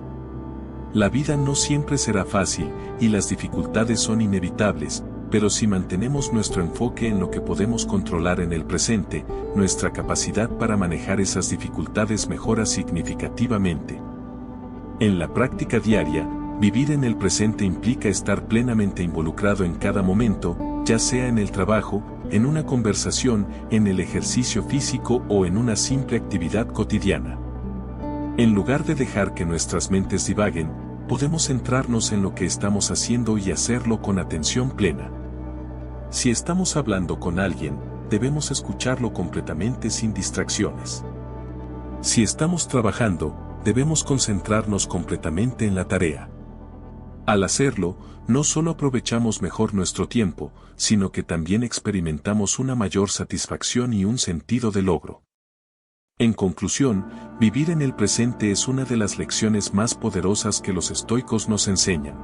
La vida no siempre será fácil, y las dificultades son inevitables, pero si mantenemos nuestro enfoque en lo que podemos controlar en el presente, nuestra capacidad para manejar esas dificultades mejora significativamente. En la práctica diaria, vivir en el presente implica estar plenamente involucrado en cada momento, ya sea en el trabajo, en una conversación, en el ejercicio físico o en una simple actividad cotidiana. En lugar de dejar que nuestras mentes divaguen, podemos centrarnos en lo que estamos haciendo y hacerlo con atención plena. Si estamos hablando con alguien, debemos escucharlo completamente sin distracciones. Si estamos trabajando, debemos concentrarnos completamente en la tarea. Al hacerlo, no solo aprovechamos mejor nuestro tiempo, sino que también experimentamos una mayor satisfacción y un sentido de logro. En conclusión, vivir en el presente es una de las lecciones más poderosas que los estoicos nos enseñan.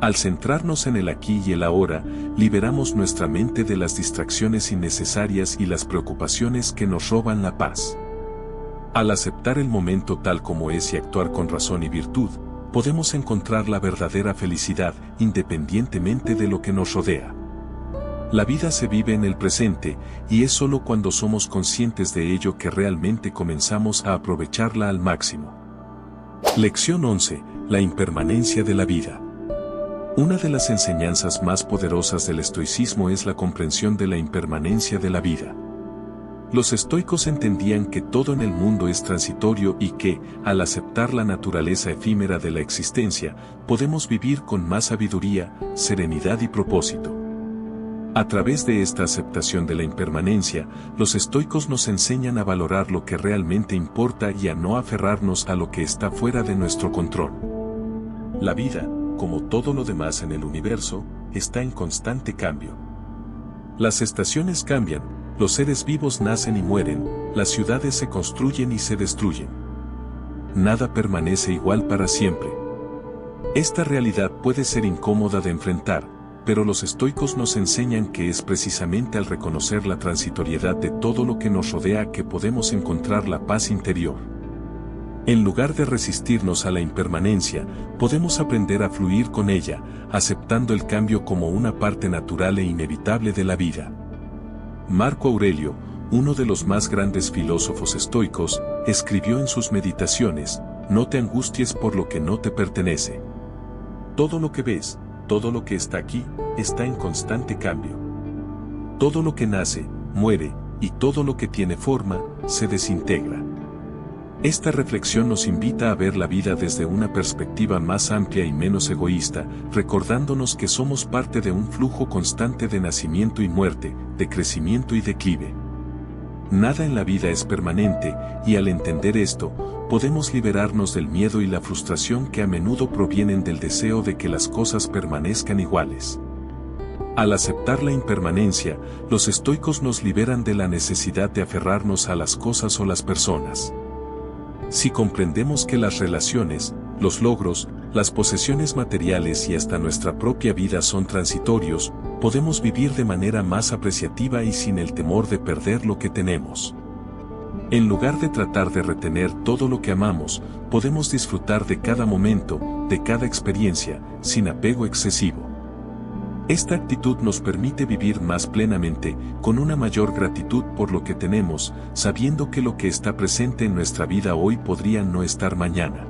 Al centrarnos en el aquí y el ahora, liberamos nuestra mente de las distracciones innecesarias y las preocupaciones que nos roban la paz. Al aceptar el momento tal como es y actuar con razón y virtud, podemos encontrar la verdadera felicidad independientemente de lo que nos rodea. La vida se vive en el presente, y es solo cuando somos conscientes de ello que realmente comenzamos a aprovecharla al máximo. Lección 11. La impermanencia de la vida. Una de las enseñanzas más poderosas del estoicismo es la comprensión de la impermanencia de la vida. Los estoicos entendían que todo en el mundo es transitorio y que, al aceptar la naturaleza efímera de la existencia, podemos vivir con más sabiduría, serenidad y propósito. A través de esta aceptación de la impermanencia, los estoicos nos enseñan a valorar lo que realmente importa y a no aferrarnos a lo que está fuera de nuestro control. La vida, como todo lo demás en el universo, está en constante cambio. Las estaciones cambian, los seres vivos nacen y mueren, las ciudades se construyen y se destruyen. Nada permanece igual para siempre. Esta realidad puede ser incómoda de enfrentar, pero los estoicos nos enseñan que es precisamente al reconocer la transitoriedad de todo lo que nos rodea que podemos encontrar la paz interior. En lugar de resistirnos a la impermanencia, podemos aprender a fluir con ella, aceptando el cambio como una parte natural e inevitable de la vida. Marco Aurelio, uno de los más grandes filósofos estoicos, escribió en sus meditaciones: no te angusties por lo que no te pertenece. Todo lo que ves, todo lo que está aquí, está en constante cambio. Todo lo que nace, muere, y todo lo que tiene forma, se desintegra. Esta reflexión nos invita a ver la vida desde una perspectiva más amplia y menos egoísta, recordándonos que somos parte de un flujo constante de nacimiento y muerte, de crecimiento y declive. Nada en la vida es permanente, y al entender esto, podemos liberarnos del miedo y la frustración que a menudo provienen del deseo de que las cosas permanezcan iguales. Al aceptar la impermanencia, los estoicos nos liberan de la necesidad de aferrarnos a las cosas o las personas. Si comprendemos que las relaciones, los logros, las posesiones materiales y hasta nuestra propia vida son transitorios, podemos vivir de manera más apreciativa y sin el temor de perder lo que tenemos. En lugar de tratar de retener todo lo que amamos, podemos disfrutar de cada momento, de cada experiencia, sin apego excesivo. Esta actitud nos permite vivir más plenamente, con una mayor gratitud por lo que tenemos, sabiendo que lo que está presente en nuestra vida hoy podría no estar mañana.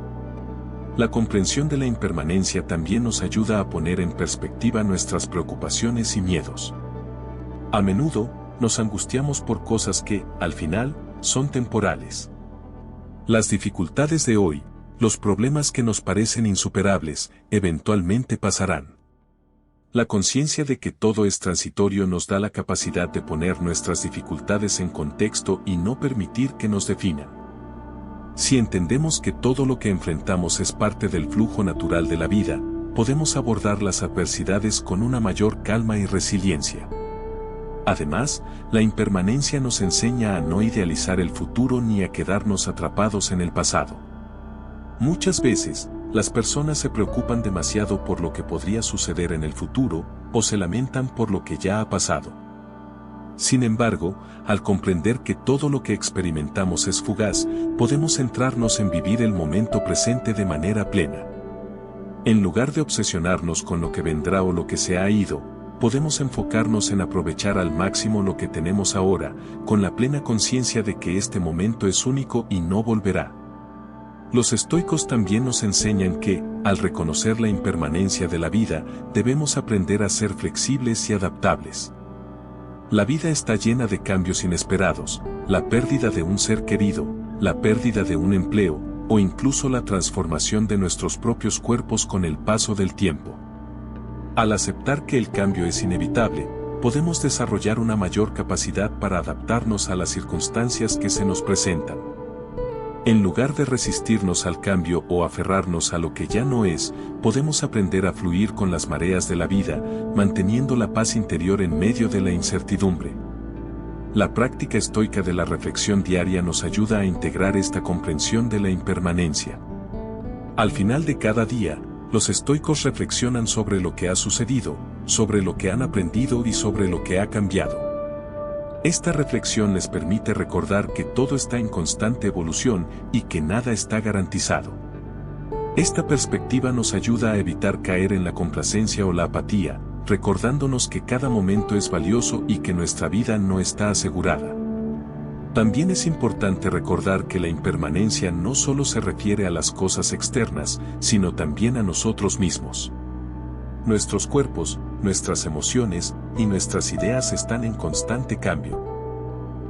La comprensión de la impermanencia también nos ayuda a poner en perspectiva nuestras preocupaciones y miedos. A menudo, nos angustiamos por cosas que, al final, son temporales. Las dificultades de hoy, los problemas que nos parecen insuperables, eventualmente pasarán. La conciencia de que todo es transitorio nos da la capacidad de poner nuestras dificultades en contexto y no permitir que nos definan. Si entendemos que todo lo que enfrentamos es parte del flujo natural de la vida, podemos abordar las adversidades con una mayor calma y resiliencia. Además, la impermanencia nos enseña a no idealizar el futuro ni a quedarnos atrapados en el pasado. Muchas veces, las personas se preocupan demasiado por lo que podría suceder en el futuro, o se lamentan por lo que ya ha pasado. Sin embargo, al comprender que todo lo que experimentamos es fugaz, podemos centrarnos en vivir el momento presente de manera plena. En lugar de obsesionarnos con lo que vendrá o lo que se ha ido, podemos enfocarnos en aprovechar al máximo lo que tenemos ahora, con la plena conciencia de que este momento es único y no volverá. Los estoicos también nos enseñan que, al reconocer la impermanencia de la vida, debemos aprender a ser flexibles y adaptables. La vida está llena de cambios inesperados, la pérdida de un ser querido, la pérdida de un empleo, o incluso la transformación de nuestros propios cuerpos con el paso del tiempo. Al aceptar que el cambio es inevitable, podemos desarrollar una mayor capacidad para adaptarnos a las circunstancias que se nos presentan. En lugar de resistirnos al cambio o aferrarnos a lo que ya no es, podemos aprender a fluir con las mareas de la vida, manteniendo la paz interior en medio de la incertidumbre. La práctica estoica de la reflexión diaria nos ayuda a integrar esta comprensión de la impermanencia. Al final de cada día, los estoicos reflexionan sobre lo que ha sucedido, sobre lo que han aprendido y sobre lo que ha cambiado. Esta reflexión les permite recordar que todo está en constante evolución y que nada está garantizado. Esta perspectiva nos ayuda a evitar caer en la complacencia o la apatía, recordándonos que cada momento es valioso y que nuestra vida no está asegurada. También es importante recordar que la impermanencia no solo se refiere a las cosas externas, sino también a nosotros mismos. Nuestros cuerpos, nuestras emociones y nuestras ideas están en constante cambio.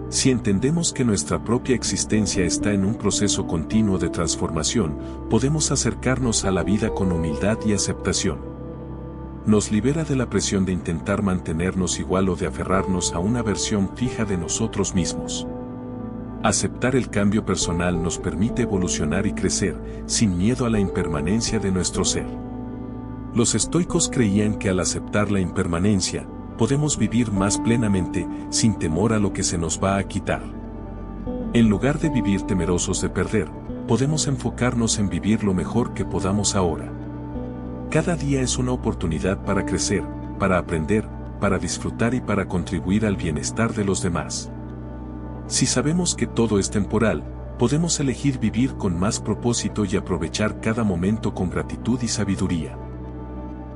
Si entendemos que nuestra propia existencia está en un proceso continuo de transformación, podemos acercarnos a la vida con humildad y aceptación. Nos libera de la presión de intentar mantenernos igual o de aferrarnos a una versión fija de nosotros mismos. Aceptar el cambio personal nos permite evolucionar y crecer, sin miedo a la impermanencia de nuestro ser. Los estoicos creían que al aceptar la impermanencia, podemos vivir más plenamente, sin temor a lo que se nos va a quitar. En lugar de vivir temerosos de perder, podemos enfocarnos en vivir lo mejor que podamos ahora. Cada día es una oportunidad para crecer, para aprender, para disfrutar y para contribuir al bienestar de los demás. Si sabemos que todo es temporal, podemos elegir vivir con más propósito y aprovechar cada momento con gratitud y sabiduría.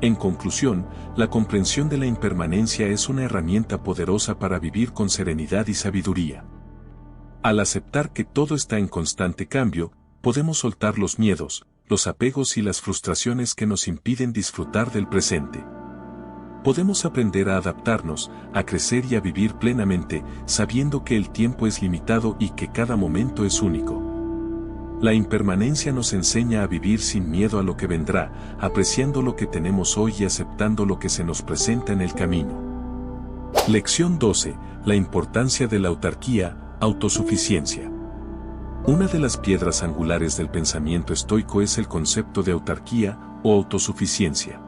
En conclusión, la comprensión de la impermanencia es una herramienta poderosa para vivir con serenidad y sabiduría. Al aceptar que todo está en constante cambio, podemos soltar los miedos, los apegos y las frustraciones que nos impiden disfrutar del presente. Podemos aprender a adaptarnos, a crecer y a vivir plenamente, sabiendo que el tiempo es limitado y que cada momento es único. La impermanencia nos enseña a vivir sin miedo a lo que vendrá, apreciando lo que tenemos hoy y aceptando lo que se nos presenta en el camino. Lección 12. La importancia de la autarquía, autosuficiencia. Una de las piedras angulares del pensamiento estoico es el concepto de autarquía o autosuficiencia.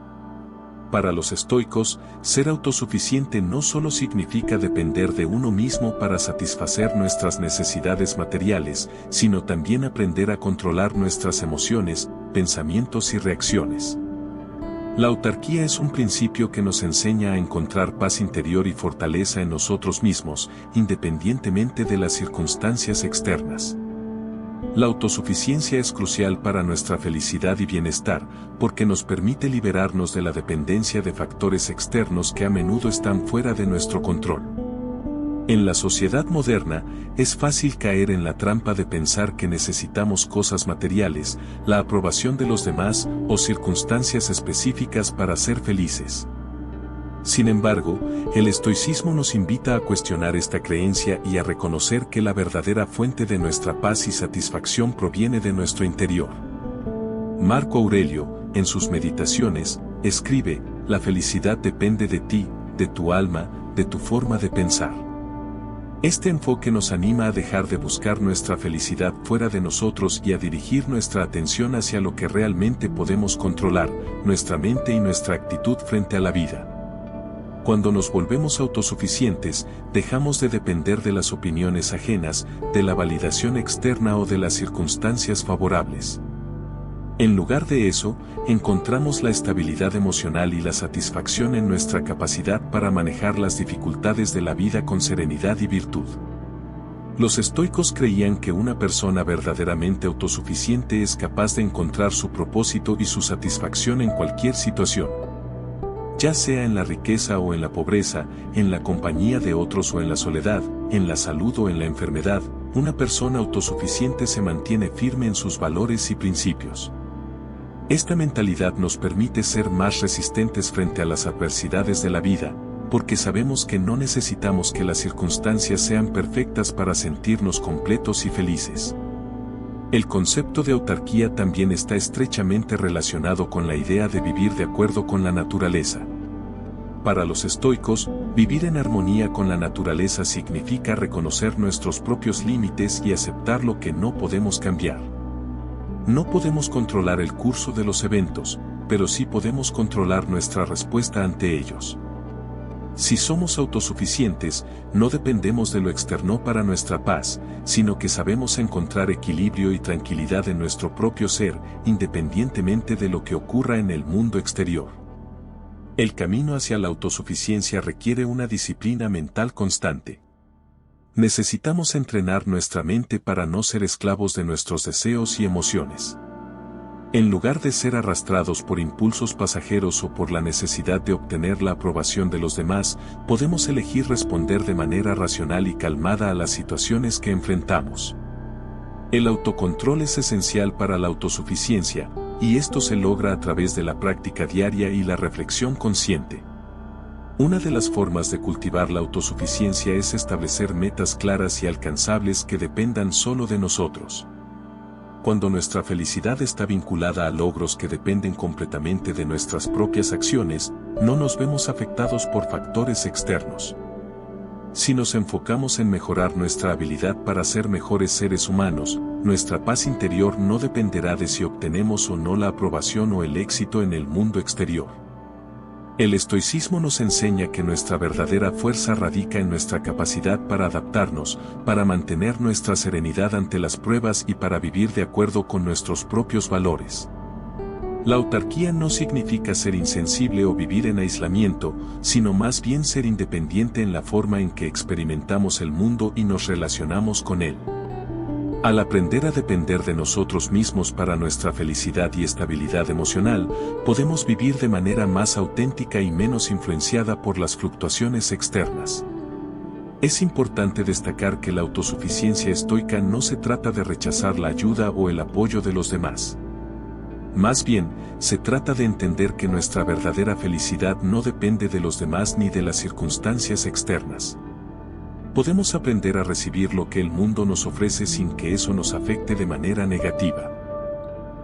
Para los estoicos, ser autosuficiente no solo significa depender de uno mismo para satisfacer nuestras necesidades materiales, sino también aprender a controlar nuestras emociones, pensamientos y reacciones. La autarquía es un principio que nos enseña a encontrar paz interior y fortaleza en nosotros mismos, independientemente de las circunstancias externas. La autosuficiencia es crucial para nuestra felicidad y bienestar, porque nos permite liberarnos de la dependencia de factores externos que a menudo están fuera de nuestro control. En la sociedad moderna, es fácil caer en la trampa de pensar que necesitamos cosas materiales, la aprobación de los demás o circunstancias específicas para ser felices. Sin embargo, el estoicismo nos invita a cuestionar esta creencia y a reconocer que la verdadera fuente de nuestra paz y satisfacción proviene de nuestro interior. Marco Aurelio, en sus meditaciones, escribe: la felicidad depende de ti, de tu alma, de tu forma de pensar. Este enfoque nos anima a dejar de buscar nuestra felicidad fuera de nosotros y a dirigir nuestra atención hacia lo que realmente podemos controlar, nuestra mente y nuestra actitud frente a la vida. Cuando nos volvemos autosuficientes, dejamos de depender de las opiniones ajenas, de la validación externa o de las circunstancias favorables. En lugar de eso, encontramos la estabilidad emocional y la satisfacción en nuestra capacidad para manejar las dificultades de la vida con serenidad y virtud. Los estoicos creían que una persona verdaderamente autosuficiente es capaz de encontrar su propósito y su satisfacción en cualquier situación. Ya sea en la riqueza o en la pobreza, en la compañía de otros o en la soledad, en la salud o en la enfermedad, una persona autosuficiente se mantiene firme en sus valores y principios. Esta mentalidad nos permite ser más resistentes frente a las adversidades de la vida, porque sabemos que no necesitamos que las circunstancias sean perfectas para sentirnos completos y felices. El concepto de autarquía también está estrechamente relacionado con la idea de vivir de acuerdo con la naturaleza. Para los estoicos, vivir en armonía con la naturaleza significa reconocer nuestros propios límites y aceptar lo que no podemos cambiar. No podemos controlar el curso de los eventos, pero sí podemos controlar nuestra respuesta ante ellos. Si somos autosuficientes, no dependemos de lo externo para nuestra paz, sino que sabemos encontrar equilibrio y tranquilidad en nuestro propio ser, independientemente de lo que ocurra en el mundo exterior. El camino hacia la autosuficiencia requiere una disciplina mental constante. Necesitamos entrenar nuestra mente para no ser esclavos de nuestros deseos y emociones. En lugar de ser arrastrados por impulsos pasajeros o por la necesidad de obtener la aprobación de los demás, podemos elegir responder de manera racional y calmada a las situaciones que enfrentamos. El autocontrol es esencial para la autosuficiencia, y esto se logra a través de la práctica diaria y la reflexión consciente. Una de las formas de cultivar la autosuficiencia es establecer metas claras y alcanzables que dependan solo de nosotros. Cuando nuestra felicidad está vinculada a logros que dependen completamente de nuestras propias acciones, no nos vemos afectados por factores externos. Si nos enfocamos en mejorar nuestra habilidad para ser mejores seres humanos, nuestra paz interior no dependerá de si obtenemos o no la aprobación o el éxito en el mundo exterior. El estoicismo nos enseña que nuestra verdadera fuerza radica en nuestra capacidad para adaptarnos, para mantener nuestra serenidad ante las pruebas y para vivir de acuerdo con nuestros propios valores. La autarquía no significa ser insensible o vivir en aislamiento, sino más bien ser independiente en la forma en que experimentamos el mundo y nos relacionamos con él. Al aprender a depender de nosotros mismos para nuestra felicidad y estabilidad emocional, podemos vivir de manera más auténtica y menos influenciada por las fluctuaciones externas. Es importante destacar que la autosuficiencia estoica no se trata de rechazar la ayuda o el apoyo de los demás. Más bien, se trata de entender que nuestra verdadera felicidad no depende de los demás ni de las circunstancias externas. Podemos aprender a recibir lo que el mundo nos ofrece sin que eso nos afecte de manera negativa.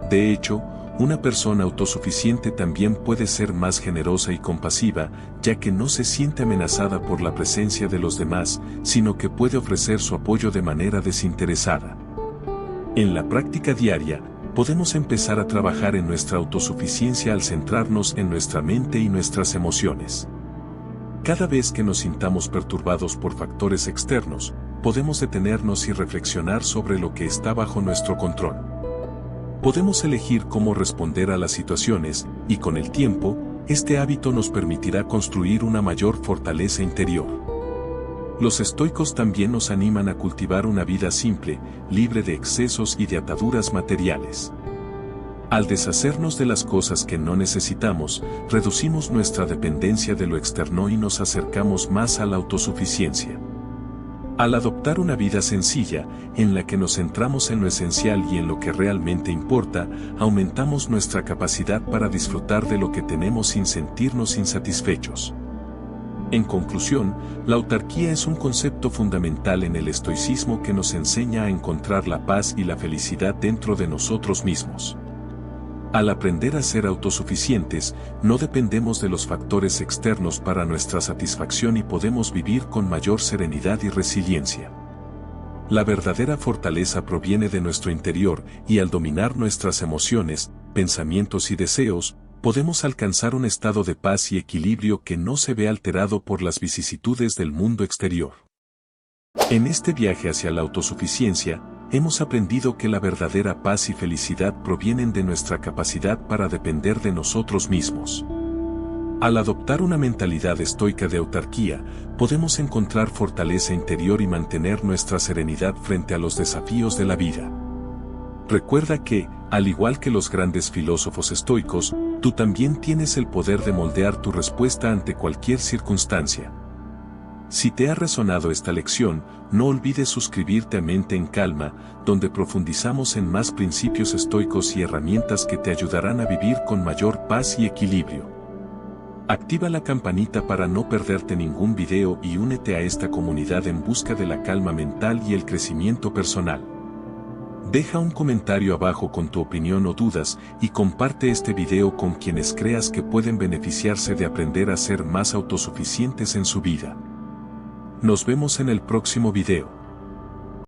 De hecho, una persona autosuficiente también puede ser más generosa y compasiva, ya que no se siente amenazada por la presencia de los demás, sino que puede ofrecer su apoyo de manera desinteresada. En la práctica diaria, podemos empezar a trabajar en nuestra autosuficiencia al centrarnos en nuestra mente y nuestras emociones. Cada vez que nos sintamos perturbados por factores externos, podemos detenernos y reflexionar sobre lo que está bajo nuestro control. Podemos elegir cómo responder a las situaciones, y con el tiempo, este hábito nos permitirá construir una mayor fortaleza interior. Los estoicos también nos animan a cultivar una vida simple, libre de excesos y de ataduras materiales. Al deshacernos de las cosas que no necesitamos, reducimos nuestra dependencia de lo externo y nos acercamos más a la autosuficiencia. Al adoptar una vida sencilla, en la que nos centramos en lo esencial y en lo que realmente importa, aumentamos nuestra capacidad para disfrutar de lo que tenemos sin sentirnos insatisfechos. En conclusión, la autarquía es un concepto fundamental en el estoicismo que nos enseña a encontrar la paz y la felicidad dentro de nosotros mismos. Al aprender a ser autosuficientes, no dependemos de los factores externos para nuestra satisfacción y podemos vivir con mayor serenidad y resiliencia. La verdadera fortaleza proviene de nuestro interior y al dominar nuestras emociones, pensamientos y deseos, podemos alcanzar un estado de paz y equilibrio que no se ve alterado por las vicisitudes del mundo exterior. En este viaje hacia la autosuficiencia, hemos aprendido que la verdadera paz y felicidad provienen de nuestra capacidad para depender de nosotros mismos. Al adoptar una mentalidad estoica de autarquía, podemos encontrar fortaleza interior y mantener nuestra serenidad frente a los desafíos de la vida. Recuerda que, al igual que los grandes filósofos estoicos, tú también tienes el poder de moldear tu respuesta ante cualquier circunstancia. Si te ha resonado esta lección, no olvides suscribirte a Mente en Calma, donde profundizamos en más principios estoicos y herramientas que te ayudarán a vivir con mayor paz y equilibrio. Activa la campanita para no perderte ningún video y únete a esta comunidad en busca de la calma mental y el crecimiento personal. Deja un comentario abajo con tu opinión o dudas y comparte este video con quienes creas que pueden beneficiarse de aprender a ser más autosuficientes en su vida. Nos vemos en el próximo video.